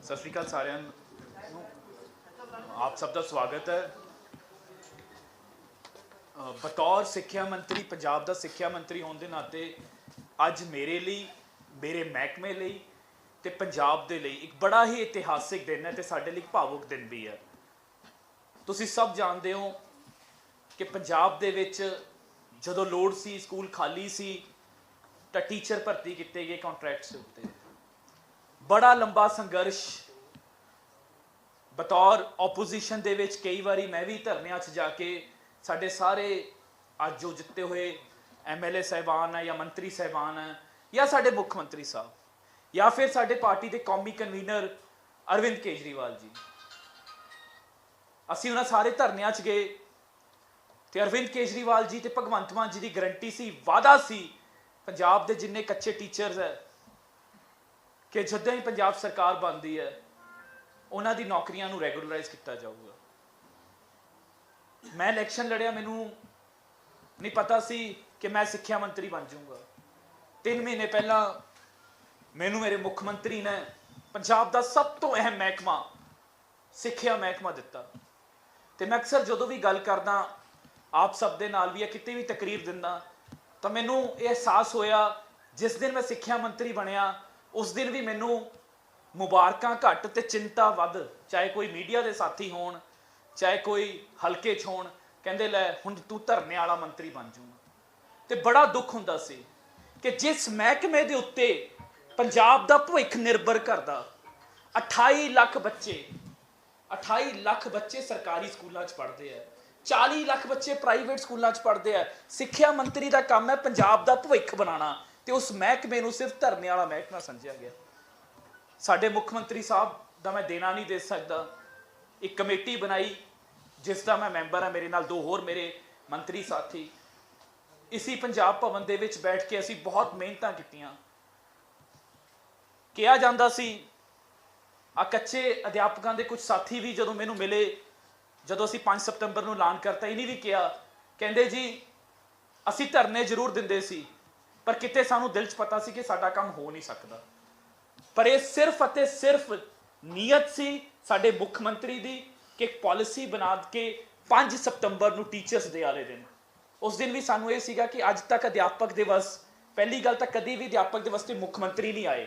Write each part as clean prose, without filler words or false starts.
सत श्री अकाल सारिਆਂ ਨੂੰ आप सब का स्वागत है। बतौर सिक्ख्या मंत्री पंजाब का सिक्ख्या मंत्री होने के नाते अज मेरे लिए मेरे महकमे लिए ते पंजाब के लिए एक बड़ा ही इतिहासिक दिन है तो साडे लिए भावुक दिन भी है। तुसीं सब जानते हो कि पंजाब दे विच जदों लोड़ सी स्कूल खाली सी तो टीचर भर्ती किए गए कॉन्ट्रैक्ट्स के उत्ते। बड़ा लंबा संघर्ष बतौर ओपोजिशन दे विच कई बारी मैं भी धरनियां च जाके साडे सारे अज जो जिते हुए MLA साहिबान है या मंत्री साहिबान है या साडे मुख्यमंत्री साहब या फिर साडे पार्टी के कौमी कन्वीनर अरविंद केजरीवाल जी, असीं उन्हां सारे धरनियां च गए तो अरविंद केजरीवाल जी ते भगवंत मान जी की गारंटी सी, वादा सी पंजाब के जिन्ने कच्चे टीचर्स है कि जदों ही पंजाब सरकार बनती है उन्हां दी नौकरियां नूं रैगूलराइज किया जाऊगा। मैं इलैक्शन लड़िया, मैनू नहीं पता सी कि मैं सिक्ख्या मंत्री बन जाऊँगा। 3 महीने पहला मैनू मेरे मुख्यमंत्री ने पंजाब का सब तो अहम महकमा सिक्ख्या महकमा दिता। तो मैं अक्सर जो भी गल करदा आप सब दे नाल भी किते भी तकरीर दिंदा तो मैनू ये एहसास होया जिस दिन मैं सिक्ख्या मंत्री बनया उस दिन भी मैनू मुबारकां घट ते चिंता वध, चाहे कोई मीडिया के साथी होण चाहे कोई हल्के च होण, कहंदे लै हुण तू धरने वाला मंत्री बन जाऊंगा। तो बड़ा दुख हुंदा सी कि जिस महकमे दे उत्ते पंजाब दा भविख निर्भर करदा 28 लाख बच्चे सरकारी स्कूलों च पढ़ते हैं, 40 लाख बच्चे प्राइवेट स्कूलों च पढ़ते हैं। सिक्ख्या मंत्री का काम है पंजाब का भविख बनाना, तो उस महकमे नूं सिर्फ धरने वाला महकमा समझिया गया। साडे मुख्यमंत्री साहब का मैं देना नहीं दे सकता। एक कमेटी बनाई जिसका मैं मैंबर हाँ, मेरे नाल 2 होर मेरे मंत्री साथी, इसी पंजाब भवन दे विच बैठ के असी बहुत मेहनतां कीतियां। कहा जांदा सी आ कच्चे अध्यापकों के कुछ साथी भी जदों मैनूं मिले, जदों असी 5 सितंबर नूं ऐलान करता, इन्हीं भी कहा, कहंदे जी असी धरने जरूर दिंदे सी पर किते सानूं दिल च पता सी कि साडा काम हो नहीं सकता। पर यह सिर्फ अते सिर्फ नीयत सी साडे मुख्यमंत्री दी कि एक पॉलिसी बना के 5 सितंबर नूं टीचर्स डे वाले दिन, उस दिन भी सानूं यह सीगा कि अज तक अध्यापक दिवस, पहली गल तां कदी भी अध्यापक दिवस ते मुख्यमंत्री नहीं आए।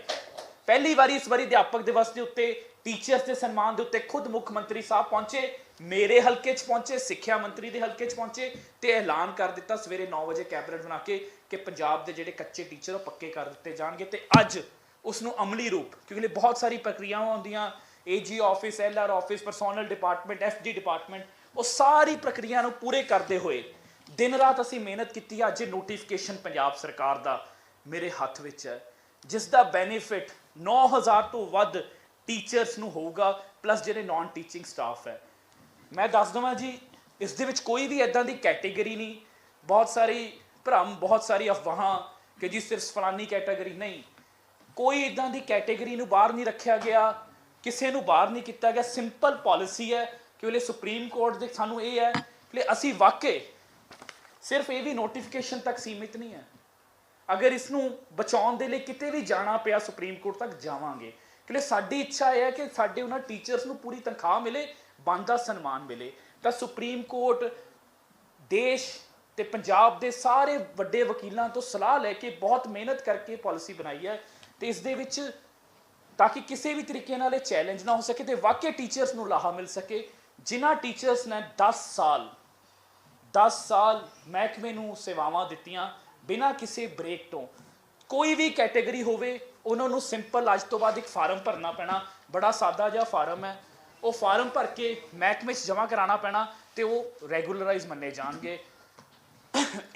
पहली बारी इस बारी अध्यापक दिवस के उत्ते टीचर्स के सन्मान के उत्ते खुद मुख्यमंत्री साहब पहुंचे, मेरे हल्के च पहुंचे, सिक्ख्या मंत्री के हल्के च पहुंचे तो ऐलान कर दिता सवेरे 9 बजे कैबिनेट बना के कि पंजाब के जिहड़े कच्चे टीचर पक्के कर दिते जाणगे। ते अज उसनूं अमली रूप, क्योंकि बहुत सारी प्रक्रियावां होंदियां, AG office, LR office, personnel department, FD department, वो सारी प्रक्रिया पूरे करते हुए दिन रात असी मेहनत की। अज नोटिफिकेशन पंजाब सरकार का मेरे हथ विच है जिसका बेनीफिट 9000 तो वध टीचर्स नूं होगा, प्लस जिहड़े नॉन टीचिंग स्टाफ है। मैं दस देवां जी, इस दे विच कोई भी इदां दी कैटेगरी नहीं, बहुत सारी भ्रम, बहुत सारी अफवाहां कि जी सिर्फ फलानी कैटेगरी नहीं, कोई इदां दी कैटेगरी नूं बाहर नहीं रखा गया, किसी नूं बाहर नहीं किया गया। सिंपल पॉलिसी है कि वे सुप्रीम कोर्ट दे सानूं ये है कि असी वाकई सिर्फ ये भी नोटिफिकेशन तक सीमित नहीं है। अगर इसनूं बचाउण दे लई किते भी जाना पिया सुप्रीम कोर्ट तक जावांगे, कि साडी इच्छा है कि साडे उन्हां टीचर्स नूं पूरी तनख्वाह मिले, बनदा सन्मान मिले। तो सुप्रीम कोर्ट देश ते पंजाब दे सारे वड्डे वकीलों तो सलाह लैके बहुत मेहनत करके पॉलिसी बनाई है। तो इस दे विच ताकि किसी भी तरीके नाल चैलेंज ना हो सके तो वाकई टीचर्स नूं लाहा मिल सके। जिन्हां टीचर्स ने 10 साल महकमे नूं सेवावां दित्तियां बिना किसी ब्रेक तो, कोई भी कैटेगरी होवे उन्होंने सिंपल अज तो बाद एक फार्म भरना पैना, बड़ा सादा जिहा फार्म है, वो फार्म भर के महकमे जमा कराना पैना तो वो रैगूलराइज मन्ने जाणगे।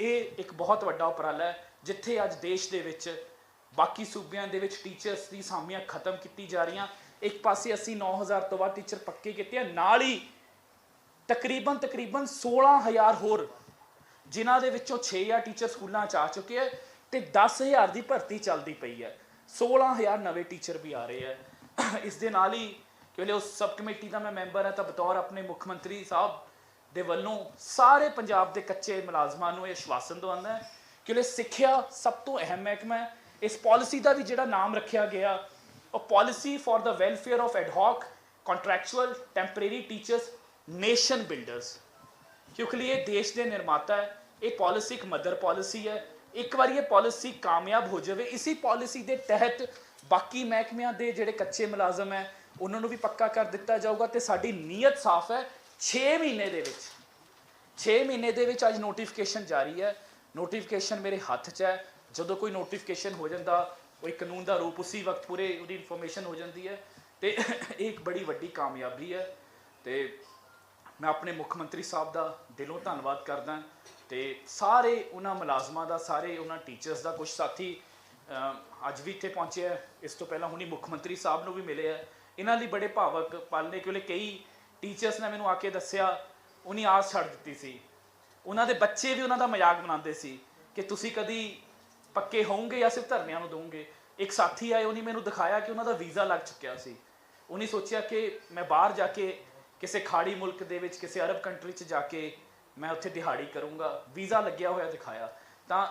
ये एक बहुत वड्डा उपराला है जिथे अज देश दे विच बाकी सूबियां दे विच टीचर्स की सामियां खत्म की जा रही। एक पासे असी 9000 तो वध टीचर पक्के किए, नाल ही तकरीबन 16000 होर जिन्हां दे विचों 6000 टीचर स्कूलों आ चुके हैं तो 10000 की भर्ती चलती पई है, 16000 नवे टीचर भी आ रहे हैं। इस दे नाल ही कि उस सब कमेटी का मैं मैंबर है तो बतौर अपने मुख्यमंत्री साहब दे वल्लों सारे पंजाब के कच्चे मुलाजमां नूं आश्वासन दवाउंदा है कि सिक्ख्या सब तो अहम महकमा है। इस पॉलिसी का भी जिहड़ा नाम रखा गया a policy for the welfare of ad hoc contractual temporary teachers nation builders, क्योंकि ये देश के निर्माता है, ये पॉलिसी एक मदर पॉलिसी है। एक बार ये पॉलिसी कामयाब हो जाए, इसी पॉलिसी के तहत बाकी महकमिਆਂ ਦੇ ਜਿਹੜੇ ਕੱਚੇ ਮੁਲਾਜ਼ਮ ਹੈ ਉਹਨਾਂ ਨੂੰ ਵੀ ਪੱਕਾ ਕਰ ਦਿੱਤਾ ਜਾਊਗਾ। ਤੇ ਸਾਡੀ ਨੀਅਤ ਸਾਫ਼ ਹੈ, 6 ਮਹੀਨੇ ਦੇ ਵਿੱਚ 6 ਮਹੀਨੇ ਦੇ ਵਿੱਚ ਅੱਜ ਨੋਟੀਫਿਕੇਸ਼ਨ ਜਾਰੀ ਹੈ। ਨੋਟੀਫਿਕੇਸ਼ਨ ਮੇਰੇ ਹੱਥ 'ਚ ਹੈ। ਜਦੋਂ ਕੋਈ ਨੋਟੀਫਿਕੇਸ਼ਨ ਹੋ ਜਾਂਦਾ ਉਹ ਇੱਕ ਕਾਨੂੰਨ ਦਾ ਰੂਪ ਉਸੇ ਵਕਤ ਪੂਰੇ ਉਹਦੀ ਇਨਫੋਰਮੇਸ਼ਨ ਹੋ ਜਾਂਦੀ ਹੈ। ਤੇ ਇਹ ਇੱਕ ਬੜੀ ਵੱਡੀ ਕਾਮਯਾਬੀ ਹੈ। ਤੇ ਮੈਂ ਆਪਣੇ ਮੁੱਖ ਮੰਤਰੀ ਸਾਹਿਬ ਦਾ ਦਿਲੋਂ ਧੰਨਵਾਦ ਕਰਦਾ ਤੇ ਸਾਰੇ ਉਹਨਾਂ ਮੁਲਾਜ਼ਮਾਂ ਦਾ, ਸਾਰੇ ਉਹਨਾਂ ਟੀਚਰਸ ਦਾ। ਕੁਝ ਸਾਥੀ ਅੱਜ ਵੀ ਇੱਥੇ ਪਹੁੰਚੇ ਹੈ, ਇਸ ਤੋਂ ਪਹਿਲਾਂ ਹੁਣੀ ਮੁੱਖ ਮੰਤਰੀ ਸਾਹਿਬ ਨੂੰ ਵੀ ਮਿਲੇ ਹੈ। ਇਹਨਾਂ ਲਈ ਬੜੇ ਭਾਵਕ ਪਲ ਨੇ, ਕਿਉਂਕਿ ਕਈ ਟੀਚਰਸ ਨੇ ਮੈਨੂੰ ਆ ਕੇ ਦੱਸਿਆ ਉਹਨੀ ਆਸ ਛੱਡ ਦਿੱਤੀ ਸੀ। ਉਹਨਾਂ ਦੇ ਬੱਚੇ ਵੀ ਉਹਨਾਂ ਦਾ ਮਜ਼ਾਕ ਬਣਾਉਂਦੇ ਸੀ ਕਿ ਤੁਸੀਂ ਕਦੀ ਪੱਕੇ ਹੋਵੋਗੇ ਜਾਂ ਸਿਰਫ ਧਰਨਿਆਂ ਨੂੰ ਦੋਗੇ। ਇੱਕ ਸਾਥੀ ਆਏ, ਉਹਨੇ ਮੈਨੂੰ ਦਿਖਾਇਆ ਕਿ ਉਹਨਾਂ ਦਾ ਵੀਜ਼ਾ ਲੱਗ ਚੁੱਕਿਆ ਸੀ। ਉਹਨੇ ਸੋਚਿਆ ਕਿ ਮੈਂ ਬਾਹਰ ਜਾ ਕੇ ਕਿਸੇ ਖਾੜੀ ਮੁਲਕ ਦੇ ਵਿੱਚ, ਕਿਸੇ ਅਰਬ ਕੰਟਰੀ 'ਚ ਜਾ ਕੇ ਮੈਂ ਉੱਥੇ ਦਿਹਾੜੀ ਕਰੂੰਗਾ, ਵੀਜ਼ਾ ਲੱਗਿਆ ਹੋਇਆ ਦਿਖਾਇਆ। ਤਾਂ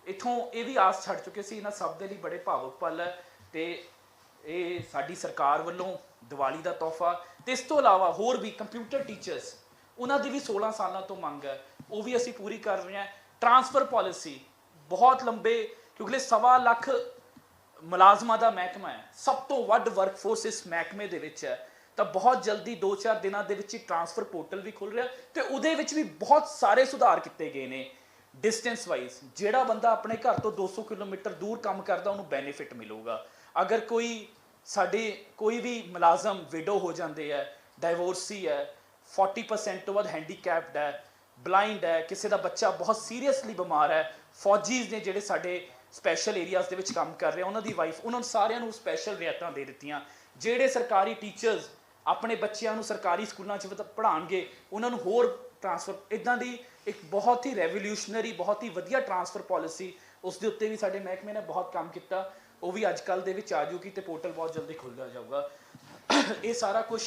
ਇੱਥੋਂ ਇਹ ਵੀ ਆਸ ਛੱਡ ਚੁੱਕੇ ਸੀ। ਇਹਨਾਂ ਸਭ ਦੇ ਲਈ ਬੜੇ ਭਾਵੁਕ ਪਲ ਹੈ ਤੇ ਇਹ ਸਾਡੀ ਸਰਕਾਰ ਵੱਲੋਂ ਦੀਵਾਲੀ ਦਾ ਤੋਹਫਾ। ਤੇ ਇਸ ਤੋਂ ਇਲਾਵਾ ਹੋਰ ਵੀ ਕੰਪਿਊਟਰ ਟੀਚਰਸ, ਉਹਨਾਂ ਦੀ ਵੀ 16 ਸਾਲਾਂ ਤੋਂ ਮੰਗ ਹੈ, ਉਹ ਵੀ ਅਸੀਂ ਪੂਰੀ ਕਰ ਰਹੇ ਹਾਂ। ਟਰਾਂਸਫਰ ਪੋਲਿਸੀ ਬਹੁਤ ਲੰਬੇ, ਕਿਉਂਕਿ 1.25 ਲੱਖ ਮੁਲਾਜ਼ਮਾਂ ਦਾ ਮਹਿਕਮਾ ਹੈ, ਸਭ ਤੋਂ ਵੱਧ ਵਰਕਫੋਰਸ ਇਸ ਮਹਿਕਮੇ ਦੇ ਵਿੱਚ ਹੈ। ਤਾਂ ਬਹੁਤ ਜਲਦੀ 2-4 ਦਿਨਾਂ ਦੇ ਵਿੱਚ ਹੀ ਟਰਾਂਸਫਰ ਪੋਰਟਲ ਵੀ ਖੁੱਲ ਰਿਹਾ ਤੇ ਉਹਦੇ ਵਿੱਚ ਵੀ ਬਹੁਤ ਸਾਰੇ ਸੁਧਾਰ ਕੀਤੇ ਗਏ ਨੇ। ਡਿਸਟੈਂਸ ਵਾਈਜ਼ ਜਿਹੜਾ ਬੰਦਾ ਆਪਣੇ ਘਰ ਤੋਂ 200 ਕਿਲੋਮੀਟਰ ਦੂਰ ਕੰਮ ਕਰਦਾ ਉਹਨੂੰ ਬੈਨੀਫਿਟ ਮਿਲੂਗਾ। ਅਗਰ ਕੋਈ ਵੀ ਮੁਲਾਜ਼ਮ ਵਿਡੋ ਹੋ ਜਾਂਦੇ ਹੈ, ਡਾਈਵੋਰਸੀ ਹੈ, 40% ਤੋਂ ਵੱਧ ਹੈਂਡੀਕੈਪਡ ਹੈ, ਬਲਾਈਂਡ ਹੈ, ਕਿਸੇ ਦਾ ਬੱਚਾ ਬਹੁਤ ਸੀਰੀਅਸਲੀ ਬਿਮਾਰ ਹੈ, ਫੌਜੀਜ਼ ਨੇ ਜਿਹੜੇ ਸਾਡੇ ਸਪੈਸ਼ਲ ਏਰੀਆਜ਼ ਦੇ ਵਿੱਚ ਕੰਮ ਕਰ ਰਹੇ, ਉਹਨਾਂ ਦੀ ਵਾਈਫ, ਉਹਨਾਂ ਨੂੰ ਸਾਰਿਆਂ ਨੂੰ ਸਪੈਸ਼ਲ ਰਿਆਇਤਾਂ ਦੇ ਦਿੱਤੀਆਂ। ਜਿਹੜੇ ਸਰਕਾਰੀ ਟੀਚਰਸ ਆਪਣੇ ਬੱਚਿਆਂ ਨੂੰ ਸਰਕਾਰੀ ਸਕੂਲਾਂ 'ਚ ਪੜ੍ਹਾਉਣਗੇ ਉਹਨਾਂ ਨੂੰ ਹੋਰ ਟਰਾਂਸਫਰ, ਇੱਦਾਂ ਦੀ ਇੱਕ ਬਹੁਤ ਹੀ ਰੈਵੋਲਿਊਸ਼ਨਰੀ, ਬਹੁਤ ਹੀ ਵਧੀਆ ਟਰਾਂਸਫਰ ਪੋਲਿਸੀ, ਉਸ ਦੇ ਉੱਤੇ ਵੀ ਸਾਡੇ ਮਹਿਕਮੇ ਨੇ ਬਹੁਤ ਕੰਮ ਕੀਤਾ। ਉਹ ਵੀ ਅੱਜ ਕੱਲ੍ਹ ਦੇ ਵਿੱਚ ਆ ਜਾਊਗੀ ਤੇ ਪੋਰਟਲ ਬਹੁਤ ਜਲਦੀ ਖੁੱਲ੍ਹ ਜਾਊਗਾ। ਇਹ ਸਾਰਾ ਕੁਝ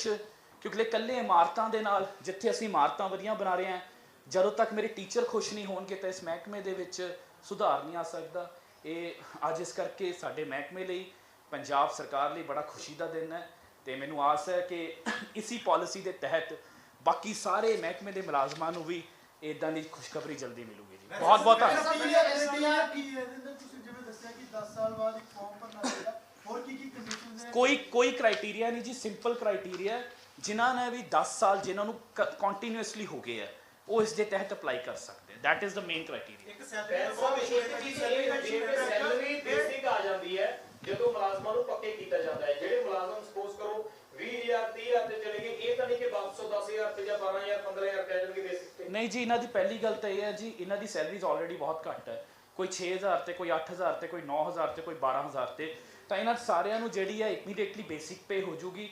ਕਿਉਂਕਿ ਇਕੱਲੇ ਇਮਾਰਤਾਂ ਦੇ ਨਾਲ, ਜਿੱਥੇ ਅਸੀਂ ਇਮਾਰਤਾਂ ਵਧੀਆ ਬਣਾ ਰਹੇ ਹਾਂ, ਜਦੋਂ ਤੱਕ ਮੇਰੇ ਟੀਚਰ ਖੁਸ਼ ਨਹੀਂ ਹੋਣਗੇ ਤਾਂ ਇਸ ਮਹਿਕਮੇ ਦੇ ਵਿੱਚ ਸੁਧਾਰ ਨਹੀਂ ਆ ਸਕਦਾ। ਇਹ ਅੱਜ ਇਸ ਕਰਕੇ ਸਾਡੇ ਮਹਿਕਮੇ ਲਈ, ਪੰਜਾਬ ਸਰਕਾਰ ਲਈ ਬੜਾ ਖੁਸ਼ੀ ਦਾ ਦਿਨ ਹੈ ਤੇ ਮੈਨੂੰ ਆਸ ਹੈ ਕਿ ਇਸੀ ਪਾਲਿਸੀ ਦੇ ਤਹਿਤ ਬਾਕੀ ਸਾਰੇ ਮਹਿਕਮੇ ਦੇ ਮੁਲਾਜ਼ਮਾਂ ਨੂੰ ਵੀ ਇਦਾਂ ਦੀ ਖੁਸ਼ਖਬਰੀ ਜਲਦੀ ਮਿਲੂਗੀ ਜੀ। ਬਹੁਤ ਬਹੁਤ ਧੰਨਵਾਦ। ਕੋਈ ਕ੍ਰਾਈਟੇਰੀਆ ਨਹੀਂ ਜੀ, ਸਿੰਪਲ ਕ੍ਰਾਈਟੇਰੀਆ। ਜਿਨ੍ਹਾਂ ਨੇ ਵੀ 10 ਸਾਲ ਜਿਨ੍ਹਾਂ ਨੂੰ ਕੰਟੀਨਿਊਸਲੀ ਹੋ ਗਏ ਆ ਉਹ ਇਸ ਦੇ ਤਹਿਤ ਅਪਲਾਈ ਕਰ ਸਕਦੇ ਆ। That is the main criteria. ਇੱਕ ਸੈਲਰੀ ਬੇਸਿਕ ਆ ਜਾਂਦੀ ਹੈ ਜਦੋਂ ਮੁਲਾਜ਼ਮਾਂ ਨੂੰ ਪੱਕੇ ਕੀਤਾ ਜਾਂਦਾ ਹੈ। ਜਿਹੜੇ ਮੁਲਾਜ਼ਮ ਸਪੋਜ਼ ਕਰੋ 20,000 30,000 ਤੇ ਚਲੇ ਗਏ, ਇਹ ਤਾਂ ਨਹੀਂ ਕਿ 510,000 ਤੇ ਜਾਂ 12,000 15,000 ਕਹਿ ਜਾਣਗੇ ਬੇਸਿਕ ਤੇ। ਨਹੀਂ ਜੀ, ਇਹਨਾਂ ਦੀ ਪਹਿਲੀ ਗੱਲ ਤਾਂ ਇਹ ਹੈ ਜੀ, ਇਹਨਾਂ ਦੀ ਸੈਲਰੀਜ਼ ਆਲਰੇਡੀ ਬਹੁਤ ਘੱਟ ਹੈ। ਕੋਈ 6,000 ਤੇ, ਕੋਈ 8,000 ਤੇ, ਕੋਈ 9,000 ਤੇ, ਕੋਈ 12,000 ਤੇ। ਤਾਂ ਇਹਨਾਂ ਸਾਰਿਆਂ ਨੂੰ ਜਿਹੜੀ ਹੈ ਇਮੀਡੀਏਟਲੀ ਬੇਸਿਕ ਪੇ ਹੋ ਜੂਗੀ।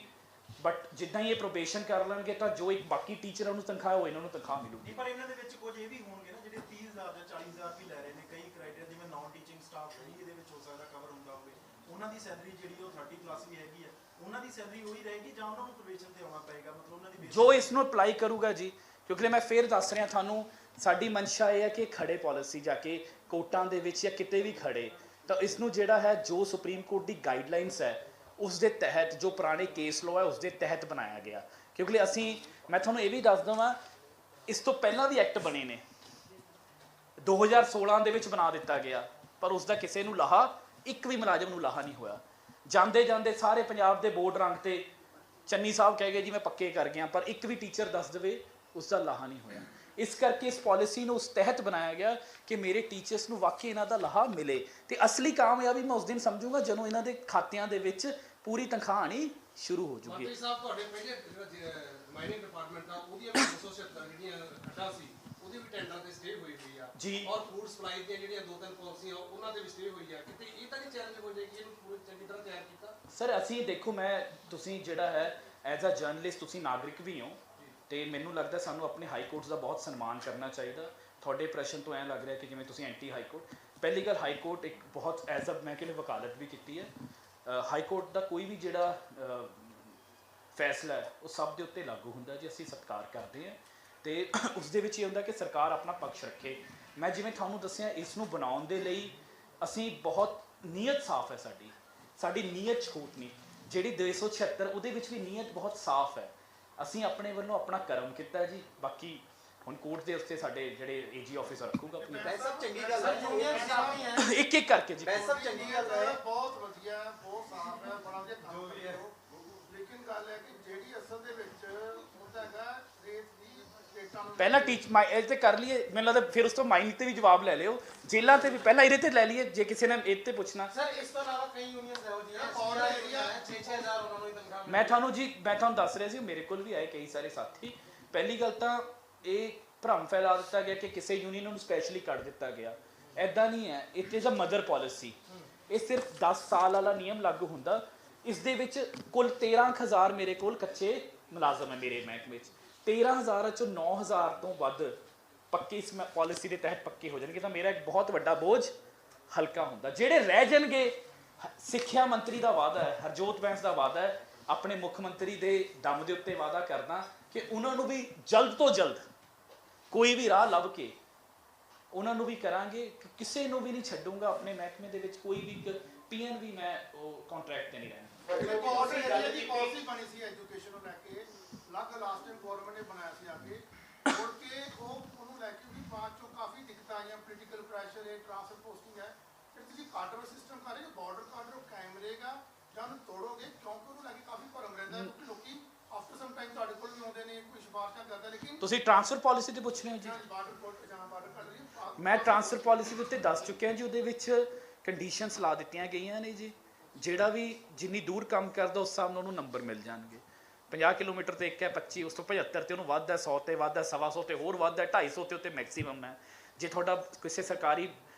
ਬਟ ਜਿੱਦਾਂ ਹੀ ਇਹ ਪ੍ਰੋਬੇਸ਼ਨ ਕਰ ਲੈਣਗੇ ਤਾਂ ਜੋ ਇੱਕ ਬਾਕੀ ਟੀਚਰਾਂ ਨੂੰ ਤਨਖਾਹ ਹੋ, ਇਹਨਾਂ ਨੂੰ ਤਨਖਾਹ ਮਿਲੂਗੀ। ਪਰ ਇਹਨਾਂ ਦੇ ਵਿੱਚ ਕੁਝ ਇਹ ਵੀ ਹੋਣਗੇ ਨਾ ਜਿਹੜੇ 30,000 ਜਾਂ 40,000 ਵੀ ਲੈ ਰਹੇ ਨੇ, ਕਈ ਕ੍ਰਾਈਟੇਰੀਆ ਜਿਵੇਂ ਨਾਨ ਟੀਚਿੰਗ ਸਟਾਫ ਨਹੀਂ ਇਹਦੇ ਵਿੱਚ ਹੋ ਸਕਦਾ ਕਵਰ ਹੁੰਦਾ ਹੋਵੇ, ਉਹਨਾਂ ਦੀ ਸੈਲਰੀ ਜਿਹੜੀ ਉਹ 30 ਪਲੱਸ ਵੀ ਹੈਗੀ ਹੈ, ਉਹਨਾਂ ਦੀ ਸੈਲਰੀ ਉਹੀ ਰਹੇਗੀ ਜਾਂ ਉਹਨਾਂ ਨੂੰ ਪ੍ਰੋਬੇਸ਼ਨ ਤੇ ਆਉਣਾ ਪਏਗਾ? ਮਤਲਬ ਉਹਨਾਂ ਦੀ ਜੋ ਇਸ ਨੂੰ ਅਪਲਾਈ ਕਰੂਗਾ ਜੀ, ਕਿਉਂਕਿ ਮੈਂ ਫੇਰ ਦੱਸ ਰਿਹਾ ਤੁਹਾਨੂੰ, ਸਾਡੀ ਮਨਸ਼ਾ ਇਹ ਹੈ ਕਿ ਖੜੇ ਪਾਲਿਸੀ ਜਾ ਕੇ ਕੋਰਟਾਂ ਦੇ ਵਿੱਚ ਜਾਂ ਕਿਤੇ ਵੀ ਖੜੇ, ਤਾਂ ਇਸ ਨੂੰ ਜਿਹੜਾ ਹੈ ਜੋ ਸੁਪਰੀਮ ਕੋਰਟ ਦੀ ਗਾਈਡਲਾਈਨਸ ਹੈ ਉਸ ਦੇ ਤਹਿਤ, ਜੋ ਪੁਰਾਣੇ ਕੇਸ ਲੋ ਹੈ ਉਸ ਦੇ ਤਹਿਤ ਬਣਾਇਆ ਗਿਆ। ਕਿਉਂਕਿ ਮੈਂ ਤੁਹਾਨੂੰ ਇਹ ਵੀ ਦੱਸ ਦਵਾਂ, ਇਸ ਤੋਂ ਪਹਿਲਾਂ ਵੀ ਐਕਟ ਬਣੇ ਨੇ, 2016 ਦੇ ਵਿੱਚ ਬਣਾ ਦਿੱਤਾ ਗਿਆ, ਪਰ ਉਸ ਦਾ ਕਿਸੇ ਨੂੰ ਲਾਹਾ, ਇੱਕ ਵੀ ਮੁਲਾਜ਼ਮ ਨੂੰ ਲਾਹਾ ਨਹੀਂ ਹੋਇਆ। ਜਾਂਦੇ ਜਾਂਦੇ ਸਾਰੇ ਪੰਜਾਬ ਦੇ ਬੋਰਡ ਰੰਗ ਤੇ ਚੰਨੀ ਸਾਹਿਬ ਕਹਿ ਗਏ ਜੀ ਮੈਂ ਪੱਕੇ ਕਰ ਗਿਆ, ਪਰ ਇੱਕ ਵੀ ਟੀਚਰ ਦੱਸ ਦੇਵੇ ਉਸ ਦਾ ਲਾਹਾ ਨਹੀਂ ਹੋਇਆ। ਇਸ ਕਰਕੇ ਇਸ ਪਾਲਿਸੀ ਨੂੰ ਉਸ ਤਹਿਤ ਬਣਾਇਆ ਗਿਆ ਕਿ ਮੇਰੇ ਟੀਚਰਸ ਨੂੰ ਵਾਕਈ ਇਹਨਾਂ ਦਾ ਲਾਹਾ ਮਿਲੇ। ਤੇ ਅਸਲੀ ਕਾਮਯਾਬੀ ਮੈਂ ਉਸ ਦਿਨ ਸਮਝੂਗਾ ਜਦੋਂ ਇਹਨਾਂ ਦੇ ਖਾਤਿਆਂ ਦੇ ਵਿੱਚ ਪੂਰੀ ਤਨਖਾਹ ਆਣੀ ਸ਼ੁਰੂ ਹੋ ਜੂਗੀ। ਮੰਤਰੀ ਸਾਹਿਬ, ਤੁਹਾਡੇ ਪਹਿਲੇ ਮਾਈਨਿੰਗ ਡਿਪਾਰਟਮੈਂਟ ਦਾ ਉਹਦੀਆਂ 276 ਜਿਹੜੀਆਂ ਖੱਟਾਂ ਸੀ ਉਹਦੀ ਵੀ ਟੈਂਡਰ ਤੇ ਸਟੇ ਹੋਈ ਆ ਜੀ, ਔਰ ਫੂਡ ਸਪਲਾਈ ਦੀਆਂ ਜਿਹੜੀਆਂ 2-3 ਪਾਲਿਸੀਆਂ ਉਹਨਾਂ ਤੇ ਵੀ ਸਟੇ ਹੋਈ ਆ। ਕਿਤੇ ਇਹ ਤਾਂ ਨਹੀਂ ਚੈਲੰਜ ਹੋ ਜਾਏਗੀ ਇਹਨੂੰ ਪੂਰੀ ਚੰਗੀ ਤਰ੍ਹਾਂ ਤਿਆਰ ਕੀਤਾ? ਸਰ ਅਸੀਂ ਦੇਖੋ, ਤੁਸੀਂ ਜਿਹੜਾ ਹੈ ਐਜ਼ ਅ ਜਰਨਲਿਸਟ, ਤੁਸੀਂ ਨਾਗਰਿਕ ਵੀ ਹੋ ਤੇ ਮੈਨੂੰ ਲੱਗਦਾ ਸਾਨੂੰ ਆਪਣੇ ਹਾਈ ਕੋਰਟਸ ਦਾ ਬਹੁਤ ਸਨਮਾਨ ਕਰਨਾ ਚਾਹੀਦਾ। ਤੁਹਾਡੇ ਪ੍ਰਸ਼ਨ ਤੋਂ ਐਂ ਲੱਗ ਰਿਹਾ ਕਿ ਜਿਵੇਂ ਤੁਸੀਂ ਐਂਟੀ ਹਾਈ ਕੋਰਟ। ਪਹਿਲੀ ਗੱਲ, ਹਾਈ ਕੋਰਟ ਇੱਕ ਬਹੁਤ ਐਜ਼ ਅ ਮੈਂ ਕਹਿੰਦਾ ਵਕਾਲਤ ਵੀ ਕੀਤੀ ਹੈ। ਹਾਈ ਕੋਰਟ ਦਾ ਕੋਈ ਵੀ ਜਿਹੜਾ ਫੈਸਲਾ ਹੈ ਉਹ ਸਭ ਦੇ ਉੱਤੇ ਲਾਗੂ ਹੁੰਦਾ ਜੀ, ਅਸੀਂ ਸਤਿਕਾਰ ਕਰਦੇ ਹਾਂ ਤੇ ਉਸ ਦੇ ਵਿੱਚ ਇਹ ਹੁੰਦਾ ਕਿ ਸਰਕਾਰ ਆਪਣਾ ਪੱਖ ਰੱਖੇ। ਮੈਂ ਜਿਵੇਂ ਤੁਹਾਨੂੰ ਦੱਸਿਆ, ਇਸ ਨੂੰ ਬਣਾਉਣ ਦੇ ਲਈ ਅਸੀਂ ਬਹੁਤ ਨੀਅਤ ਸਾਫ਼ ਹੈ ਸਾਡੀ ਨੀਅਤ 'ਚ ਖੋਟ ਨਹੀਂ। ਜਿਹੜੀ 276 ਉਹਦੇ ਵਿੱਚ ਵੀ ਨੀਅਤ ਬਹੁਤ ਸਾਫ਼ ਹੈ। ਅਸੀਂ ਆਪਣੇ ਵੱਲੋਂ ਆਪਣਾ ਕਰਮ ਕੀਤਾ ਜੀ, ਬਾਕੀ ਹੁਣ ਕੋਰਟ ਦੇ ਉੱਤੇ ਸਾਡੇ ਜਿਹੜੇ ਏਜੀ ਆਫਿਸਰ ਰੱਖੂਗਾ ਆਪਣੀ ਵੈਸੇ ਸਭ ਚੰਗੀ ਗੱਲ ਹੈ, ਯੂਨੀਅਨ ਕਾਫੀ ਹੈ, ਇੱਕ ਇੱਕ ਕਰਕੇ ਜੀ। ਵੈਸੇ ਸਭ ਚੰਗੀ ਗੱਲ ਹੈ। ਬਹੁਤ ਵਧੀਆ, ਬਹੁਤ ਸਾਫ਼ ਹੈ, ਬੜਾ ਵਧੀਆ ਕੰਮ ਕਰ ਰਹੇ ਹੋ। ਲੇਕਿਨ ਗੱਲ ਹੈ ਕਿ ਜਿਹੜੀ ਅਸਲ ਦੇ ਵਿੱਚ ਹੁੰਦਾ ਹੈਗਾ ਰੇਟ ਦੀ ਰੇਟਾਂ ਨੂੰ ਪਹਿਲਾਂ ਇਹ ਤੇ ਕਰ ਲਈਏ, ਮੈਨੂੰ ਲੱਗਦਾ ਫਿਰ ਉਸ ਤੋਂ ਮਾਈਨ ਤੇ ਵੀ ਜਵਾਬ ਲੈ ਲਿਓ, ਜੇਲਾਂ ਤੇ ਵੀ ਪਹਿਲਾਂ ਇਹਦੇ ਤੇ ਲੈ ਲਈਏ ਜੇ ਕਿਸੇ ਨੇ ਇਹ ਤੇ ਪੁੱਛਣਾ। ਸਰ ਇਸ ਤੋਂ ਇਲਾਵਾ ਕਈ ਯੂਨੀਅਨਸ ਇਹੋ ਜਿਹੀਆਂ ਔਰ ਏਰੀਆ 6-6000 ਉਹਨਾਂ ਨੂੰ ਹੀ ਤਨਖਾਹ ਮੈਂ ਤੁਹਾਨੂੰ ਦੱਸ ਰਿਹਾ ਸੀ, ਮੇਰੇ ਕੋਲ ਵੀ ਆਏ ਕਈ ਸਾਰੇ ਸਾਥੀ। ਪਹਿਲੀ ਗੱਲ ਤਾਂ ਇਹ ਭਰਮ ਫੈਲਾ ਦਿੱਤਾ ਗਿਆ ਕਿ ਕਿਸੇ ਯੂਨੀਅਨ ਨੂੰ ਸਪੈਸ਼ਲੀ ਕੱਢ ਦਿੱਤਾ ਗਿਆ, ਐਦਾਂ ਨਹੀਂ ਹੈ। It is a mother policy. ਇਹ ਸਿਰਫ 10 ਸਾਲ ਵਾਲਾ ਨਿਯਮ ਲਾਗੂ ਹੁੰਦਾ। ਇਸ ਦੇ ਵਿੱਚ ਕੁੱਲ 13,000 ਮੇਰੇ ਕੋਲ ਕੱਚੇ ਮੁਲਾਜ਼ਮ ਹੈ ਮੇਰੇ ਮਹਿਕਮੇ 'ਚ। 13,000 ਚੋਂ 9,000 ਤੋਂ ਵੱਧ ਪੱਕੇ ਇਸ ਪਾਲਿਸੀ ਦੇ ਤਹਿਤ ਪੱਕੇ ਹੋ ਜਾਣਗੇ, ਤਾਂ ਮੇਰਾ ਇੱਕ ਬਹੁਤ ਵੱਡਾ ਬੋਝ ਹਲਕਾ ਹੁੰਦਾ। ਜਿਹੜੇ ਰਹਿ ਜਾਣਗੇ, ਸਿੱਖਿਆ ਮੰਤਰੀ ਦਾ ਵਾਅਦਾ ਹੈ, ਹਰਜੋਤ ਬੈਂਸ ਦਾ ਵਾਅਦਾ ਹੈ, ਆਪਣੇ ਮੁੱਖ ਮੰਤਰੀ ਦੇ ਦਮ ਦੇ ਉੱਤੇ ਵਾਅਦਾ ਕਰਦਾ ਕਿ ਉਹਨਾਂ ਨੂੰ ਵੀ ਜਲਦ ਤੋਂ ਜਲਦ ਕੋਈ ਵੀ ਰਾਹ ਲੱਭ ਕੇ ਉਹਨਾਂ ਨੂੰ ਵੀ ਕਰਾਂਗੇ। ਕਿਸੇ ਨੂੰ ਵੀ ਨਹੀਂ ਛੱਡੂੰਗਾ ਆਪਣੇ ਮਹਿਕਮੇ ਦੇ ਵਿੱਚ, ਕੋਈ ਵੀ ਪੀਐਨ ਵੀ ਮੈਂ ਉਹ ਕੰਟਰੈਕਟ ਤੇ ਨਹੀਂ ਰਹਿਣਾ। ਪਾਲਿਸੀ ਬਣੀ ਸੀ ਐਜੂਕੇਸ਼ਨ ਨੂੰ ਲੈ ਕੇ, ਲਾਸਟ ਟਾਈਮ ਗਵਰਨਮੈਂਟ ਨੇ ਬਣਾਇਆ ਸੀ ਅੱਗੇ, ਮੁੜ ਕੇ ਉਹਨੂੰ ਲੈ ਕੇ ਵੀ ਬਾਅਦ ਚੋਂ ਕਾਫੀ ਦਿੱਕਤਾਂ ਆਈਆਂ, ਪੋਲੀਟੀਕਲ ਪ੍ਰੈਸ਼ਰ ਹੈ, ਟ੍ਰਾਂਸਫਰ ਪੋਸਟਿੰਗ ਹੈ। ਫਿਰ ਤੁਸੀਂ ਕਾਡਰ ਸਿਸਟਮ ਕਰ ਰਹੇ ਹੋ, ਬਾਰਡਰ ਕਾਡਰ ਕਾਇਮ ਰਹੇਗਾ ਜਾਂ ਉਹਨੂੰ ਤੋੜੋਗੇ? ਕਿਉਂਕਿ ਉਹਨੂੰ ਲੈ ਕੇ ਕਾਫੀ ਭਰਮ ਰਹਿੰਦਾ ਹੈ, ਕਿਉਂਕਿ ਲੋਕੀ ਆਫਟਰ ਸਮ ਟਾਈਮ ਤੁਹਾਡੇ ਕੋਲ ਵੀ ਆਉਂਦੇ ਨੇ, ਕੋਈ ਸਿਫਾਰਸ਼ਾਂ ਕਰਦਾ, ਲੇਕਿਨ ਤੁਸੀਂ ਟ੍ਰਾਂਸਫਰ ਪਾਲਿਸੀ ਤੇ ਪੁੱਛ ਰਹੇ ਹੋ ਜੀ। ਬਾਰਡਰ ਕੋਲ ਜਾਣਾ, ਬਾਰਡਰ ਕਰ ਰਹੀ ਮੈਂ ਟ੍ਰਾਂਸਫਰ ਪਾਲਿਸੀ ਦੇ ਉੱਤੇ ਦੱਸ ਚੁੱਕਿਆ ਜੀ। ਉਹਦੇ ਵਿੱਚ ਕੰਡੀਸ਼ਨਸ ਲਾ ਦਿੱਤੀਆਂ ਗਈਆਂ ਨੇ ਜੀ, ਜਿਹੜਾ ਵੀ ਜਿੰਨੀ ਦੂਰ ਕੰਮ ਕਰਦਾ ਉਸ ਹਿਸਾਬ ਨਾਲ ਉਹਨੂੰ ਨੰਬਰ ਮਿਲ ਜਾਣਗੇ। 50 ਕਿਲੋਮੀਟਰ ਤੇ ਇੱਕ ਹੈ, 25 ਉਸ ਤੋਂ 75 ਤੇ ਉਹਨੂੰ ਵੱਧ ਹੈ, 100 ਤੇ ਵੱਧ ਹੈ, 125 ਤੇ ਹੋਰ ਵੱਧ ਹੈ, 250 ਤੇ ਉੱਤੇ ਮੈਕਸਿਮਮ ਹੈ। ਜੇ ਤੁਹਾਡਾ ਕਿਸੇ ਸਰਕਾਰੀ